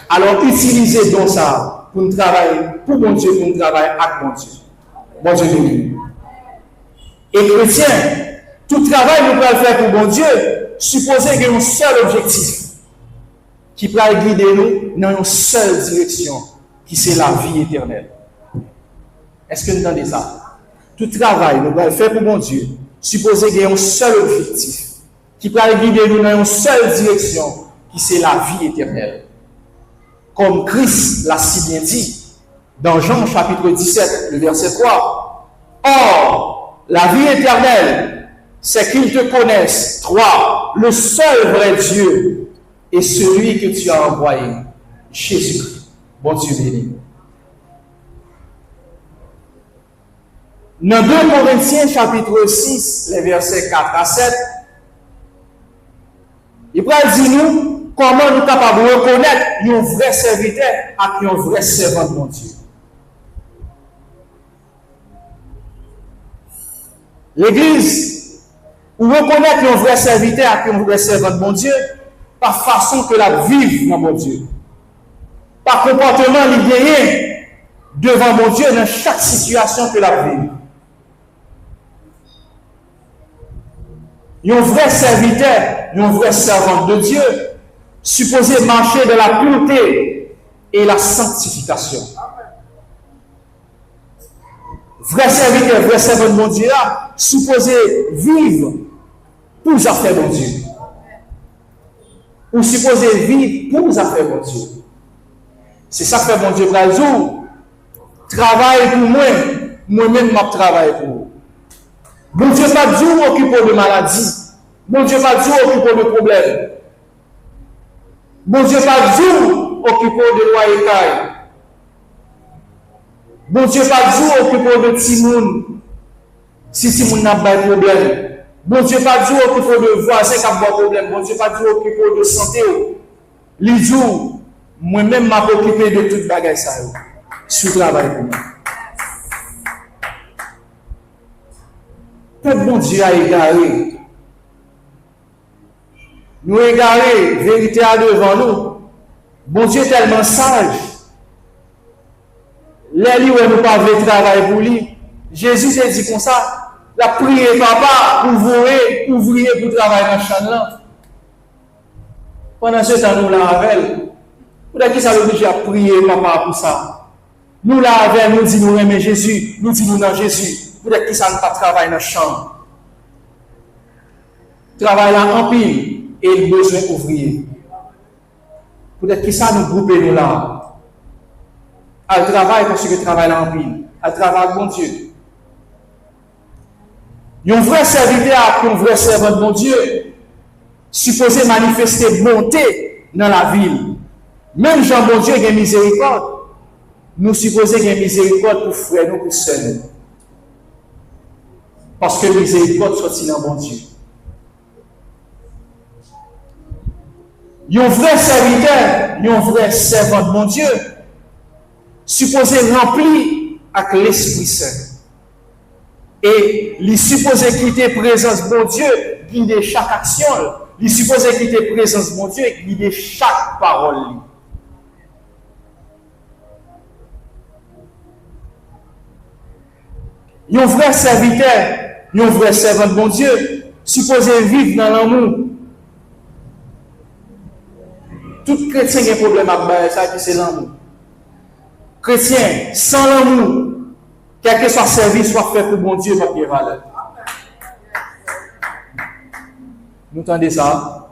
Alors, utilisez donc ça pour nous travailler pour mon Dieu, pour nous travailler avec mon Dieu. Bon Dieu béni. Et chrétien, tout travail nous pouvons le faire pour mon Dieu, supposé qu'il y a un seul objectif qui peut guider nous dans une seule direction, qui c'est la vie éternelle. Est-ce que vous entendez ça? Tout travail nous pouvons le faire pour mon Dieu, supposé qu'il y a un seul objectif qui peut guider nous dans une seule direction, qui c'est la vie éternelle. Comme Christ l'a si bien dit dans Jean chapitre 17, le verset 3. Or, la vie éternelle, c'est qu'ils te connaissent, toi, le seul vrai Dieu, et celui que tu as envoyé, Jésus-Christ. Bon Dieu béni. Dans 2 Corinthiens chapitre 6, les versets 4 à 7, il va dire nous comment nous sommes capables de reconnaître un vrai serviteur et un vrai servant de mon Dieu. L'Église, ou reconnaître un vrai serviteur et un vrai servant de mon Dieu, par façon que la vive dans mon Dieu. Par comportement libéré devant mon Dieu dans chaque situation que la vive. Un vrai serviteur, un vrai servant de Dieu, supposé marcher de la pureté et la sanctification. Vrai serviteur, vrai servant de mon Dieu, supposé vivre pour les affaires de Dieu. Ou supposé vivre pour les affaires de Dieu. C'est ça que fait mon Dieu. Travaille pour moi, moi-même, je travaille pour vous. Mon Dieu pas dit occupé de maladie. Mon Dieu pas dit occupé de problème. Mon Dieu pas dit occupé de loyer. Mon Dieu pas dit occupé de Timoun. Si Timoun n'a pas de problème. Bon Dieu pas dit occupé de voisin qui a pas de problème. Bon Dieu pas dit occupé de santé. Les jours, moi-même m'a occupé de toute bagaille ça. Sur le travail pour moi. Tout bon Dieu a égaré. Nous égaré, vérité à devant nous. Bon Dieu est tellement sage. Les livres nous pas de travail pour lui. Jésus s'est dit comme ça. La prière, papa, ouvrier pour travailler dans le champ là. Pendant ce temps, nous l'avons. Pour qui ça veut dire prier, papa, pour ça? Nous l'avons, nous disons nous aimer Jésus, nous disons nous dans Jésus. Pour qui ça ne pas travailler dans le champ? Travail là en pile et il besoin d'ouvrier. Pour qui ça nous grouper nous là? Elle travaille parce que travail là en pile. Elle travaille bon Dieu. Un vrai serviteur et un vrai servant de mon Dieu, supposé manifester bonté dans la ville. Même Jean bon Dieu a miséricorde. Nous supposons qu'il y a miséricorde pour frères nous, pour sœurs. Parce que miséricorde sortit dans mon Dieu. Un vrai serviteur, un vrai servant de mon Dieu, supposé rempli avec l'Esprit Saint. Et il supposé quitter présence de mon Dieu, guider chaque action. Il supposé quitter présence de mon Dieu et guider chaque parole. Un vrai serviteur, un vrai servant de mon Dieu, supposé vivre dans l'amour. Tout chrétien a un problème avec ça, c'est l'amour. Chrétien, sans l'amour, quel que soit le service, soit fait pour mon Dieu, pas de valeur. Vous entendez ça?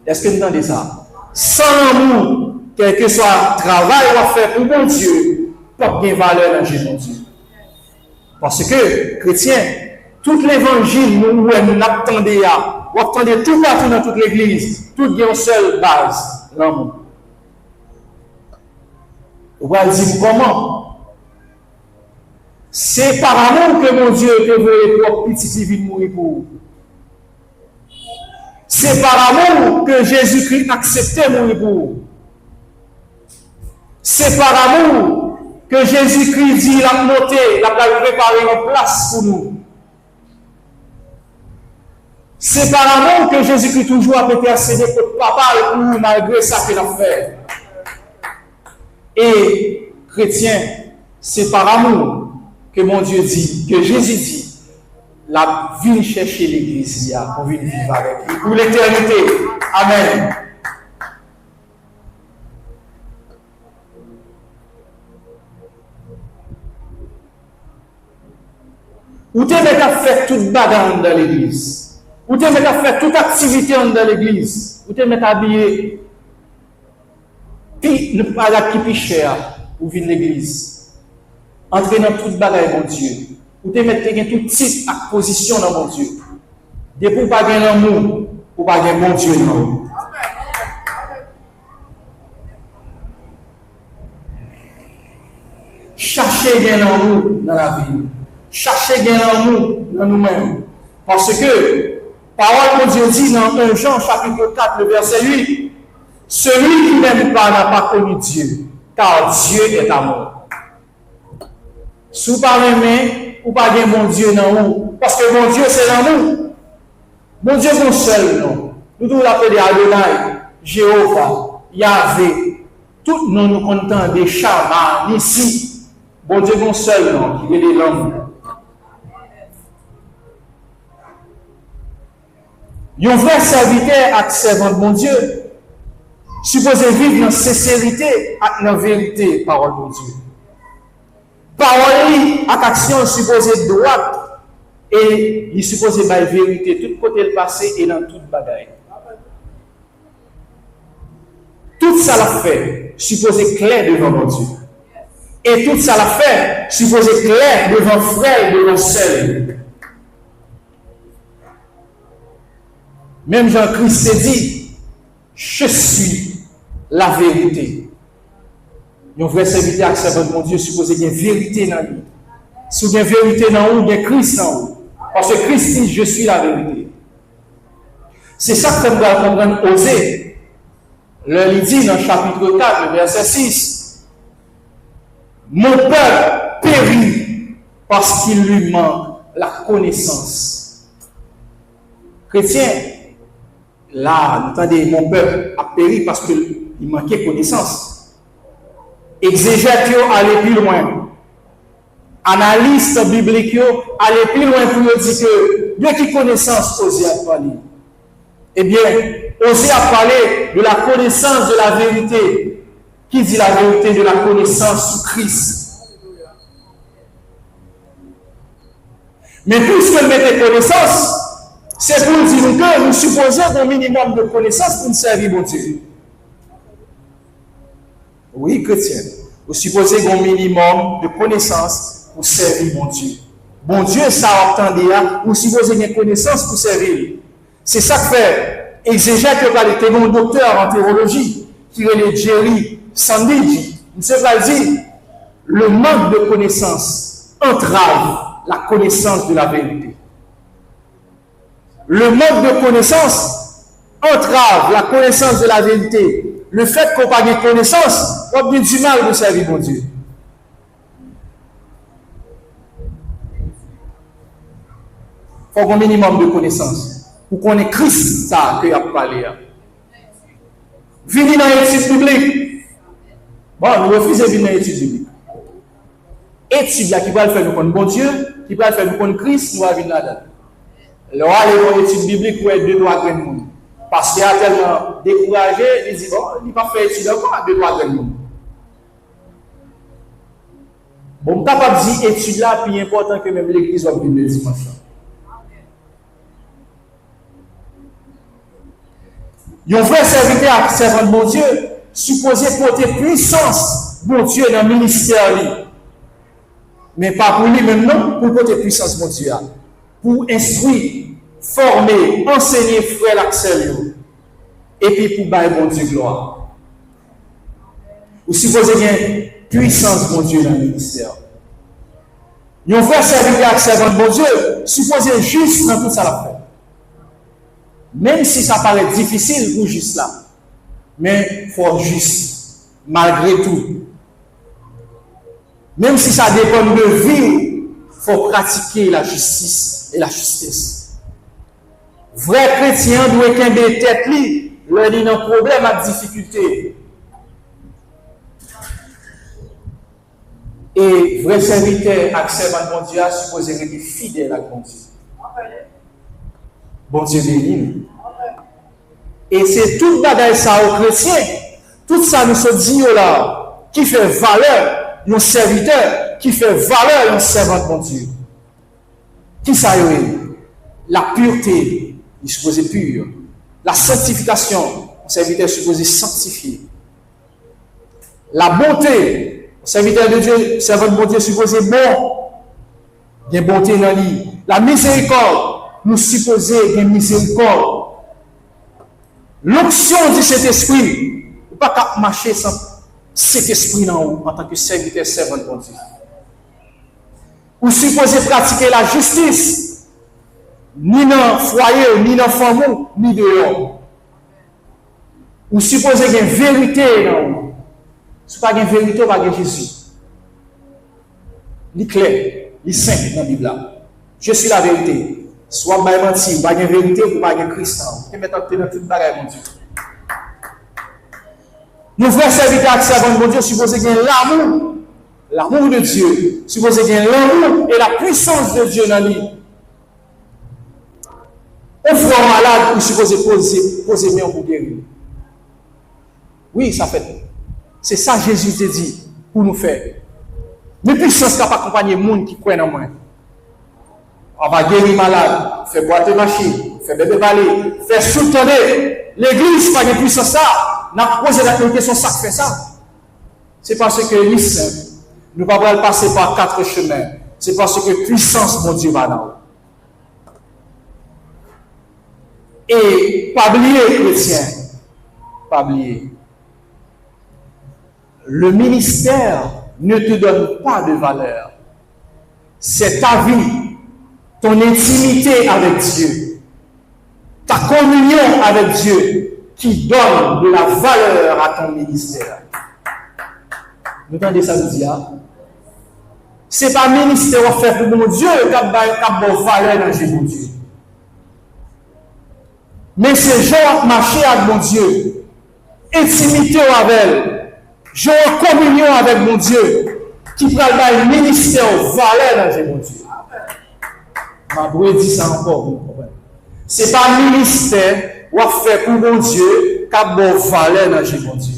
Est-ce que vous entendez ça? Sans l'amour, quel que soit le travail, soit fait pour mon Dieu, pas de valeur dans Jésus, mon Dieu. Parce que, chrétien, tout l'évangile, nous attendons, vous attendez tout partout dans toute l'église, tout a une seule base, l'amour. Vous allez dire comment? C'est par amour que mon Dieu te veut pour petit vie mourir pour vous. C'est par amour que Jésus-Christ acceptait mourir pour vous. C'est par amour que Jésus-Christ dit, il a monté, il a préparé une place pour nous. C'est par amour que Jésus-Christ toujours a intercédé pour papa et pour nous, malgré ça qu'il a fait. Et, chrétien, c'est par amour que mon Dieu dit, que Jésus dit, la vie chercher l'église pour venir vivre avec lui pour l'éternité. Amen. Ou tu mets à faire toute bagarre dans l'église. Ou tu mets à faire toute activité dans l'église. Ou tu mets à habiller. Puis, ne pas la qui cher pour venir l'église. Entrer dans toute bagarre, mon Dieu. Ou tu mets tout type de position dans mon Dieu. Depuis pour pas gagner l'amour, pour pas gagner mon Dieu, non. Cherchez gagner l'amour dans la vie. Cherchez gagner l'amour dans nous-mêmes. Parce que, parole de Dieu dit dans 1 Jean chapitre 4, le verset 8, celui qui n'aime pas n'a pas connu Dieu, car Dieu est amour. Si vous parlez, ou pas bien mon Dieu dans vous, parce que mon Dieu c'est l'amour. Mon Dieu est seul, non. Nous devons l'appeler Adonai, Jéhovah, Yahvé. Tous nous comptons des chamans ici. Bon Dieu est seul, non, qui est l'homme. Un vrai serviteur et servant de mon Dieu, supposé vivre dans sincérité et dans vérité, parole de Dieu. Parole et action supposé droite et il supposé la vérité, tout côté le passé et dans toute bagaille. Tout ça l'a fait, supposé clair devant mon Dieu. Et tout ça l'a fait, supposé clair devant frère, devant sœur. Même Jean-Christ s'est dit, je suis la vérité. Un vrai serviteur qui servant de mon Dieu supposé qu'il y ait vérité dans lui. Si il y a vérité dans vous, il y a Christ dans vous. Parce que Christ dit, je suis la vérité. C'est ça que nous doit comprendre, oser. Il dit dans le chapitre 4, le verset 6, mon peuple périt parce qu'il lui manque la connaissance. Chrétien, là, nous entendez, mon peuple a péri parce qu'il manquait connaissance. Exégète aller plus loin. Analyste biblique aller plus loin pour nous dire que Dieu qui connaissance osé à parler. Eh bien, osé à parler de la connaissance de la vérité. Qui dit la vérité de la connaissance sous Christ? Mais puisque nous mettons connaissance, c'est pour dire que nous supposons un minimum de connaissance pour nous servir mon Dieu. Oui, chrétien. Vous supposez un minimum de connaissance pour servir mon Dieu. Bon Dieu, ça attendait là, vous supposez une connaissance pour servir. C'est ça que fait exégète que était mon docteur en théologie, qui est le Jerry Sandidji. Il se va dire, le manque de connaissance entrave la connaissance de la vérité. Le manque de connaissance entrave la connaissance de la vérité. Le fait qu'on n'a pas de connaissance, on a du mal de servir mon Dieu. Il faut un minimum de connaissance. Pour qu'on ait Christ, ça, que y a parlé. Venez dans l'étude biblique. Bon, nous refusons de venir dans l'étude biblique. Étude là qui va le faire nous connaître bon Dieu, qui va le faire nous connaître Christ, nous allons venir là-dedans. Alors, allez dans l'étude biblique pour être deux droits de monde. Parce qu'il a tellement découragé, il dit, bon, il n'a pas fait étude encore, deux droits de monde. Bon, je ne peux pas dire étude là, puis important que même l'église va venir le dimanche. Un vrai serviteur servant de mon Dieu, supposé porter puissance, mon Dieu, dans le ministère. Mais pas pour lui même, non, pour porter puissance, mon Dieu. Pour instruire, former, enseigner frère l'accès. Et puis pour bailler, mon Dieu, gloire. Vous supposez bien puissance, mon Dieu, dans le ministère. Un vrai serviteur servant de mon Dieu, supposé juste dans tout ça la fait. Même si ça paraît difficile pour juste là, mais il faut juste, malgré tout. Même si ça dépend de vie, il faut pratiquer la justice et la justice. Vrai chrétien doit qu'un des têtes li, leur dit un problème à difficulté. Et vrai serviteur accès à bon Dieu a supposé être fidèle à bon Dieu. Bon Dieu béni. Et c'est tout bagage ça aux chrétiens. Tout ça nous se dit là, qui fait valeur, nos serviteurs, qui fait valeur, nos servants de bon Dieu. Qui ça y est? La pureté, il est supposé pur. La sanctification, le serviteur est supposé sanctifié. La bonté, le serviteur de Dieu, le servant de bon Dieu est supposé bon. Il y a bonté dans lui. La miséricorde, nous supposons qu'il y a miséricorde. L'onction du Saint-Esprit, il ne peut pas marcher sans cet esprit en tant que serviteur, servant de bon Dieu. Vous supposez pratiquer la justice, ni dans le foyer, ni dans le famille, ni dehors. Vous supposez qu'il y a une vérité dans vous. Si vous n'avez pas de vérité, vous n'avez pas de Jésus. Il est clair, il est simple dans la Bible. Je suis la vérité. Soit vous n'avez pas menti, vous n'avez pas de vérité, vous n'avez pas de Christ. Et maintenant, vous avez tout le bagage, mon Dieu. Nos frères serviteurs servants de mon Dieu, supposez qu'il y ait l'amour. L'amour de Dieu. Supposez qu'il y ait l'amour et la puissance de Dieu dans lui. Au frère malade, vous supposez poser main pour guérir. Oui, ça fait. C'est ça que Jésus te dit pour nous faire. Mais puissance qui pas accompagner les gens qui croient en moi. On va guérir malade, faire boiter machine, faire bébé balai, faire soutenir. L'église, pas de puissance ça. N'a posé la question, ça fait ça. C'est parce que lui simple. Nous ne pouvons pas passer par 4 chemins. C'est parce que puissance, mon Dieu, va là. Et pas oublier, chrétien, pas oublier. Le ministère ne te donne pas de valeur. C'est ta vie, ton intimité avec Dieu, ta communion avec Dieu qui donne de la valeur à ton ministère. Vous entendez ça, vous dire? Ce n'est pas le ministère offert pour mon Dieu qui a de valeur dans Jésus, mon Dieu. Mais c'est genre marcher avec mon Dieu, intimité avec elle, genre communion avec mon Dieu, qui prend le ministère valeur dans Jésus, mon Dieu. Ma brouille dit ça encore, vous comprenez? Ce n'est pas le ministère offert pour mon Dieu qui a de valeur dans Jésus, mon Dieu.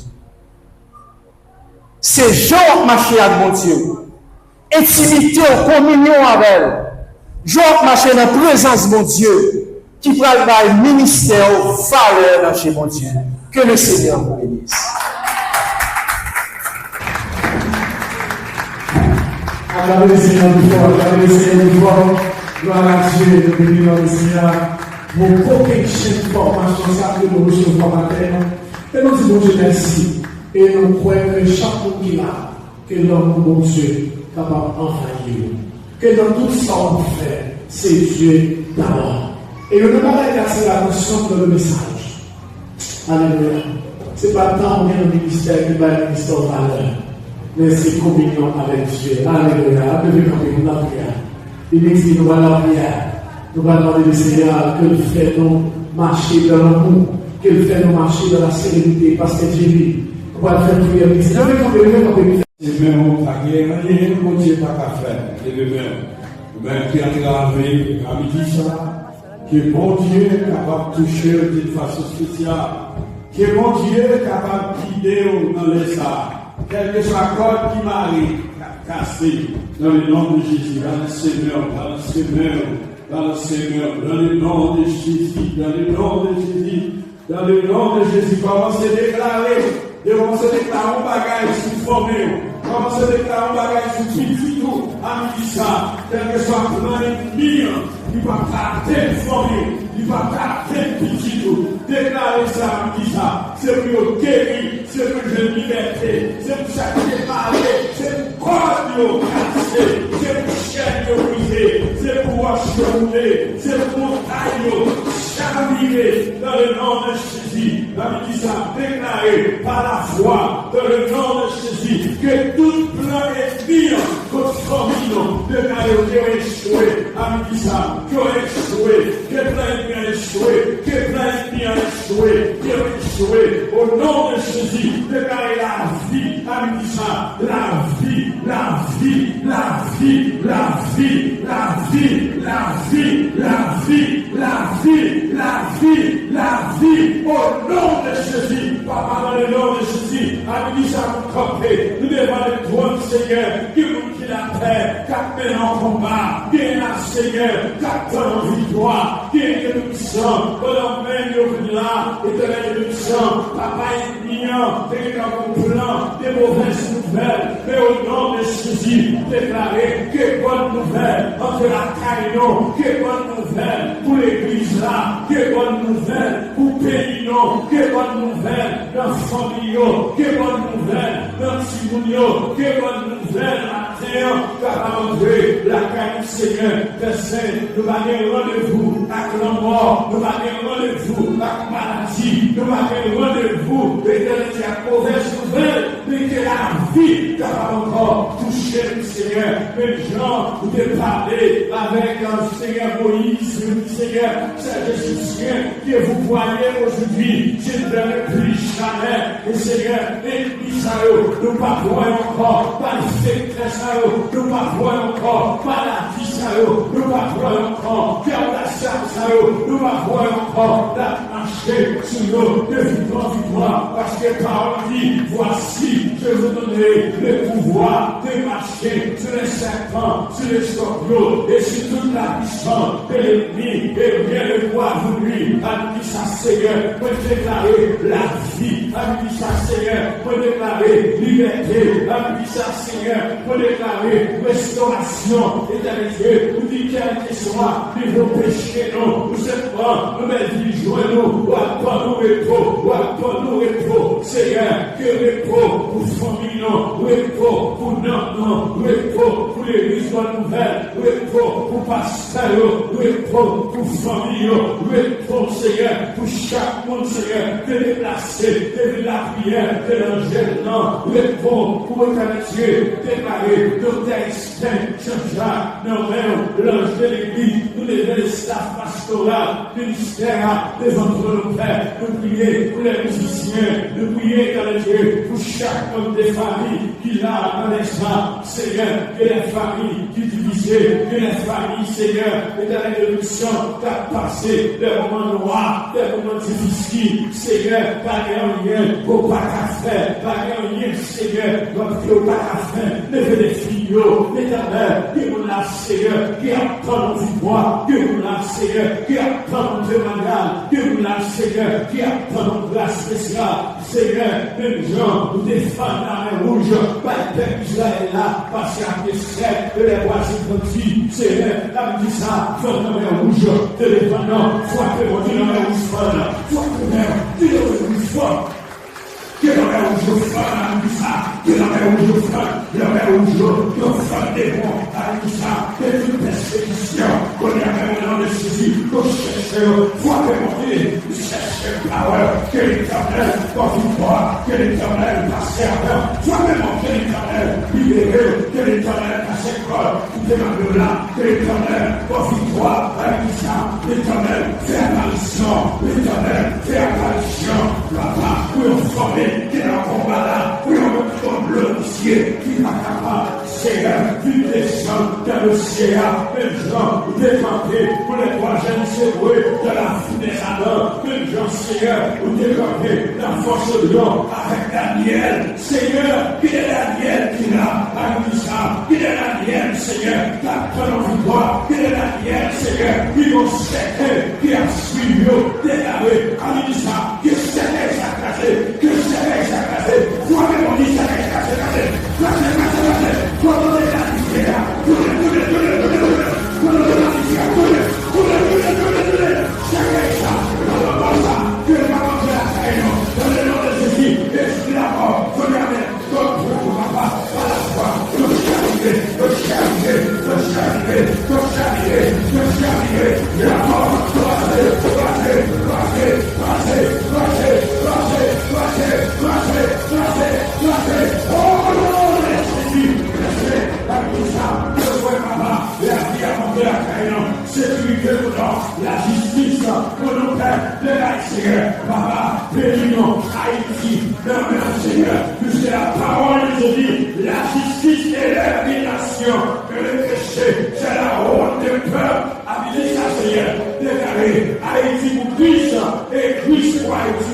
C'est genre marcher avec mon Dieu, intimité en communion avec elle, genre marcher dans la présence de mon Dieu, qui prend le ministère valeur dans chez mon Dieu. Que le Seigneur vous bénisse. Acclamez le Seigneur du fort, acclamez le Seigneur du fort. Gloire à Dieu, nous bénissons le Seigneur. Pour aucune chaîne de formation, ça que nous recevons matin. Et nous disons Dieu merci. Et nous croyons que chaque monde qui a, que l'homme, mon Dieu, capable d'envahir. Que dans tout ça on fait, c'est Dieu d'abord. Et nous ne pouvons pas casser la notion de le message. Alléluia. Ce n'est pas tant qu'on est dans le ministère qui va être un ministère valeur, mais c'est communion avec Dieu. Alléluia. Devez camper pour la prière. Il dit nous allons la prière. Nous allons demander au Seigneur que nous fassions marcher dans l'amour, que nous fassions marcher dans la sérénité, parce que Dieu dit, nous allons faire prière. Devez camper. C'est même pas rien, mon Dieu pas qu'à faire. Et de même qui a gravé à midi ça. Que bon Dieu est capable de toucher d'une façon spéciale. Que bon Dieu est capable de guider dans les arts. Quel que soit le code qui m'arrive, cassé dans le nom de Jésus, dans le Seigneur, dans le Seigneur, dans le Seigneur, dans le nom de Jésus, dans le nom de Jésus, dans le nom de Jésus. Commencez à déclarer, commencez à déclarer un bagage sous formé, commencez à déclarer un bagage sous petit tout, à ça, quel que soit le plan ennemi. Il va pas formé, il va pas petit tout. Déclarer ça, dit ça. C'est pour guérir, c'est pour j'ai liberté, c'est pour ça que j'ai parlé, c'est pour corps cassé, c'est pour chaîne brisée, c'est pour roche roulée, c'est pour montagne chavirée dans le nom de Jésus. Ami dit ça, déclaré par la foi dans le nom de Jésus que tout plan ennemi contre famille, déclaré qu'il a échoué. Ami dit ça, qu'il a échoué, que plan ennemi a échoué, que plan ennemi a échoué, qu'il a échoué. Au nom de Jésus, déclaré la vie. Ami dit ça, la vie, la vie, la vie, la vie, la vie, la vie, la vie, la vie, la vie, la vie, au nom de Jésus, papa, dans le nom de Jésus, ami dit ça, vous campez, nous devons le trône, Seigneur, qui nous qui la paix, qui mène en combat, qui est là, Seigneur, qui donne en victoire, qui est que nous sommes, que l'on mène au là, et que nous sommes, papa est mignon, et que nous plan, des mauvaises nouvelles, mais au nom de Jésus, déclarer que bonne nouvelle, entre la caïnon, que bonne nouvelle pour l'église là, que bonne nouvelle pour pays non, que bonne nouvelle dans famille, que bonne nouvelle dans Timounio, que bonne nouvelle à terre, car André, la caïne Seigneur, des saints, nous avons rendez-vous avec la mort, nous avons rendez-vous avec la maladie, nous avons rendez-vous avec la mauvaise nouvelle, mais que la vie, car encore touché le Seigneur, mais les gens, vous devez parler avec le Seigneur Moïse, le Seigneur, c'est Jésus que vous voyez aujourd'hui, je ne verrai plus jamais, et Seigneur, l'ennemi ça nous ne pas voir encore, pas le secret ça nous ne pas voir encore, pas la vie ça nous ne pas voir encore, faire la charge ça nous ne pas voir encore, la marcher sur nous de victoire en victoire, parce que par dit, voici, je vous donnerai le pouvoir de marcher sur les serpents, sur les scorpions, et sur toute la puissance de l'ennemi, et rien ne pourra vous lui, ami ça Seigneur, pour déclarer la vie, ami ça Seigneur, pour déclarer liberté, ami ça Seigneur, pour déclarer restauration, éternité, vous dites quel que soit niveau péché, nous sommes pas, nous mettons nous, ou à nous repos, ou à nous repos, Seigneur, que repos pour famille, repos pour nous, repos pour l'église bonne nouvelle, repos pour pasteur, repos pour famille, repos, Seigneur, pour chaque monde, Seigneur, de déplacer, de la prière, de l'angèle, repos pour Dieu, déclarer nos textes, Jean-Jacques, nos rêves, l'ange de l'église, nous lever les staff pastoral, ministère, devant nos pères, nous prier pour les musiciens, nous prier dans les Dieu, pour chaque homme des familles qui l'a dans les gens, Seigneur, que les familles qui divisées, que les familles, Seigneur, et dans les réductions, qui a passé des moments noirs, des moments difficiles, Seigneur, pas rien, au pas qu'à faire, pas rien, Seigneur, notre pas qu'à faire, levez les filles, l'éternel, qui nous l'a, Seigneur, qui attend nos victoires, qui nous l'a, Seigneur, qui attend nos témoignages, qui nous l'a, Seigneur, qui attend nos grâces spéciales, Seigneur, même gens, nous défendons la main rouge, pas le peuple Israël là, parce qu'il y a des secrets, de les voisins petits, Seigneur, la dit ça, faut la main rouge, de l'événement, faut que mon Dieu, la main rouge, faut que la main rouge, que la main rouge, que la main rouge, la main rouge, que la des bons, avec ça, que toute persécution, qu'on y a même dans le Jésus, qu'on cherche, faut que mon Dieu, cherche power, que l'éternel, qu'on victoire, que l'éternel, passe serveur, faut que mon Dieu, l'éternel, libéré, que l'éternel, passe école, tout est mal là, que l'éternel, qu'on victoire, avec ça, l'éternel, fait apparition, l'éternel, fait apparition, papa, pour nous former, qui est en combat là, pour nous comme le ciel, qui n'a capable, Seigneur, qui descend dans le ciel, même gens, décampés pour les trois jeunes cérébrés de la fournaise à l'heure, même gens, Seigneur, ou décampés la force de l'homme avec Daniel, Seigneur, qui est Daniel qui l'a, avec ça, qui est Daniel, Seigneur, qui a pris en victoire, qui est Daniel, Seigneur, qui est secret, qui a suivi, déclaré, avec ça, qui est secret, que c'est exagéré, toi-même on dit c'est exagéré, même, Seigneur, puisque la parole nous dit, la justice et l'indignation, que le péché, c'est la honte du peuple. Habitez ça, Seigneur, déclaré Haïti pour Christ et Christ pour Haïti.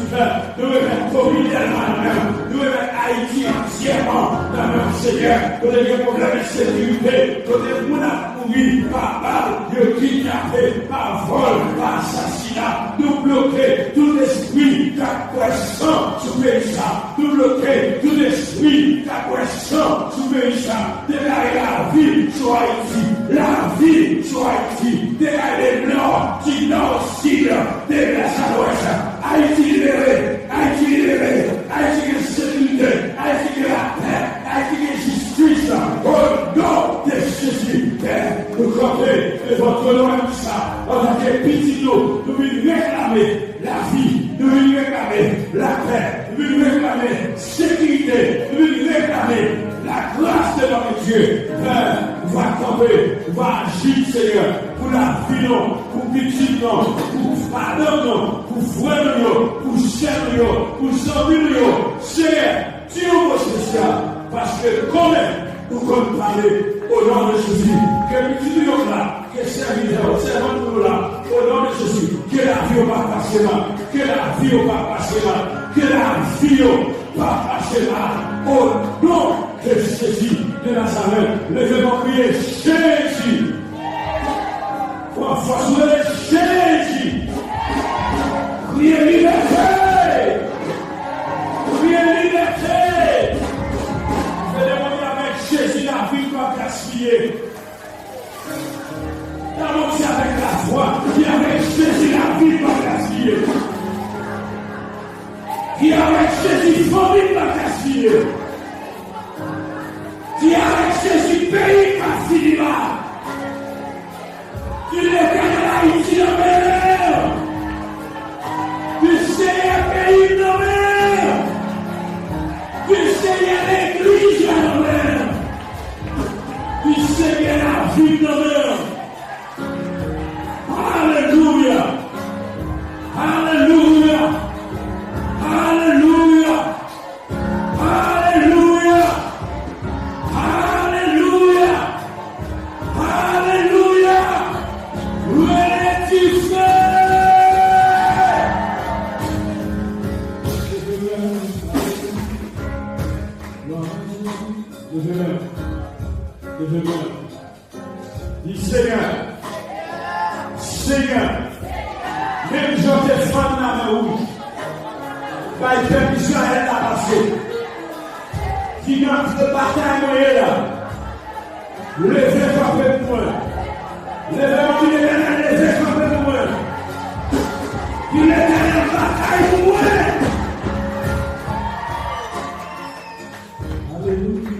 Nous devons mettre Covid dans la même, nous devons mettre Haïti entièrement dans le même, Seigneur. Nous devons des problèmes de sécurité, nous devons mourir par balle, de kidnappé, par vol, par assassinat. Nous bloquer tout esprit qui a pression sur le pays. Nous bloquer tout esprit qui a pression sur le pays. Déclarer la vie sur Haïti, la vie sur Haïti. Déclarer les nord, qui nord, sud, déclarer à l'ouest. Haïti libéré, Haïti libéré, Haïti de sécurité, Haïti de la paix, Haïti de justice. Au nom de Jésus, Père, nous comptons et votre nom est ça. En tant que petit nous venons réclamer la vie, nous venons réclamer la paix, nous venons réclamer la sécurité, nous venons réclamer la grâce de notre Dieu. Père, va camper, va agir, Seigneur, pour la vie, pour petit, pour pardon, pour frère, pour chef, pour famille, Seigneur, Dieu au spécial, parce que quand même, nous comptons parler au nom de Jésus, que petit nous là, que serviteur, servant là, au nom de Jésus, que la vie va passer là, que la vie va passer là, que la vie va passer là, au nom de Jésus de Nazareth. Levez-moi prier Jésus. Pour forcer Jésus. Priez liberté. Priez liberté. Faites demander avec Jésus la vie doit gaspiller. D'annoncer avec la foi qui avec Jésus la vie doit gaspiller. Qui avec Jésus famille doit gaspiller. Qui avec Jésus pays va finir là. Qui l'éternel Haïti dans mer. Qui Seigneur pays dans mer. Qui Seigneur l'église dans mer. Qui Seigneur la vie dans mer. Alléluia. Alléluia. Alléluia. Alléluia. Alléluia. Alléluia. Rectifié. Dis Seigneur, Seigneur, même Jean te femme dans la rouge, pas de permission à elle à passer. Qui n'a pas de bataille là, levez frappez pour moi. Levez-moi l'éternel, levez frappez pour moi. Qui l'éternel bataille pour moi. Alléluia.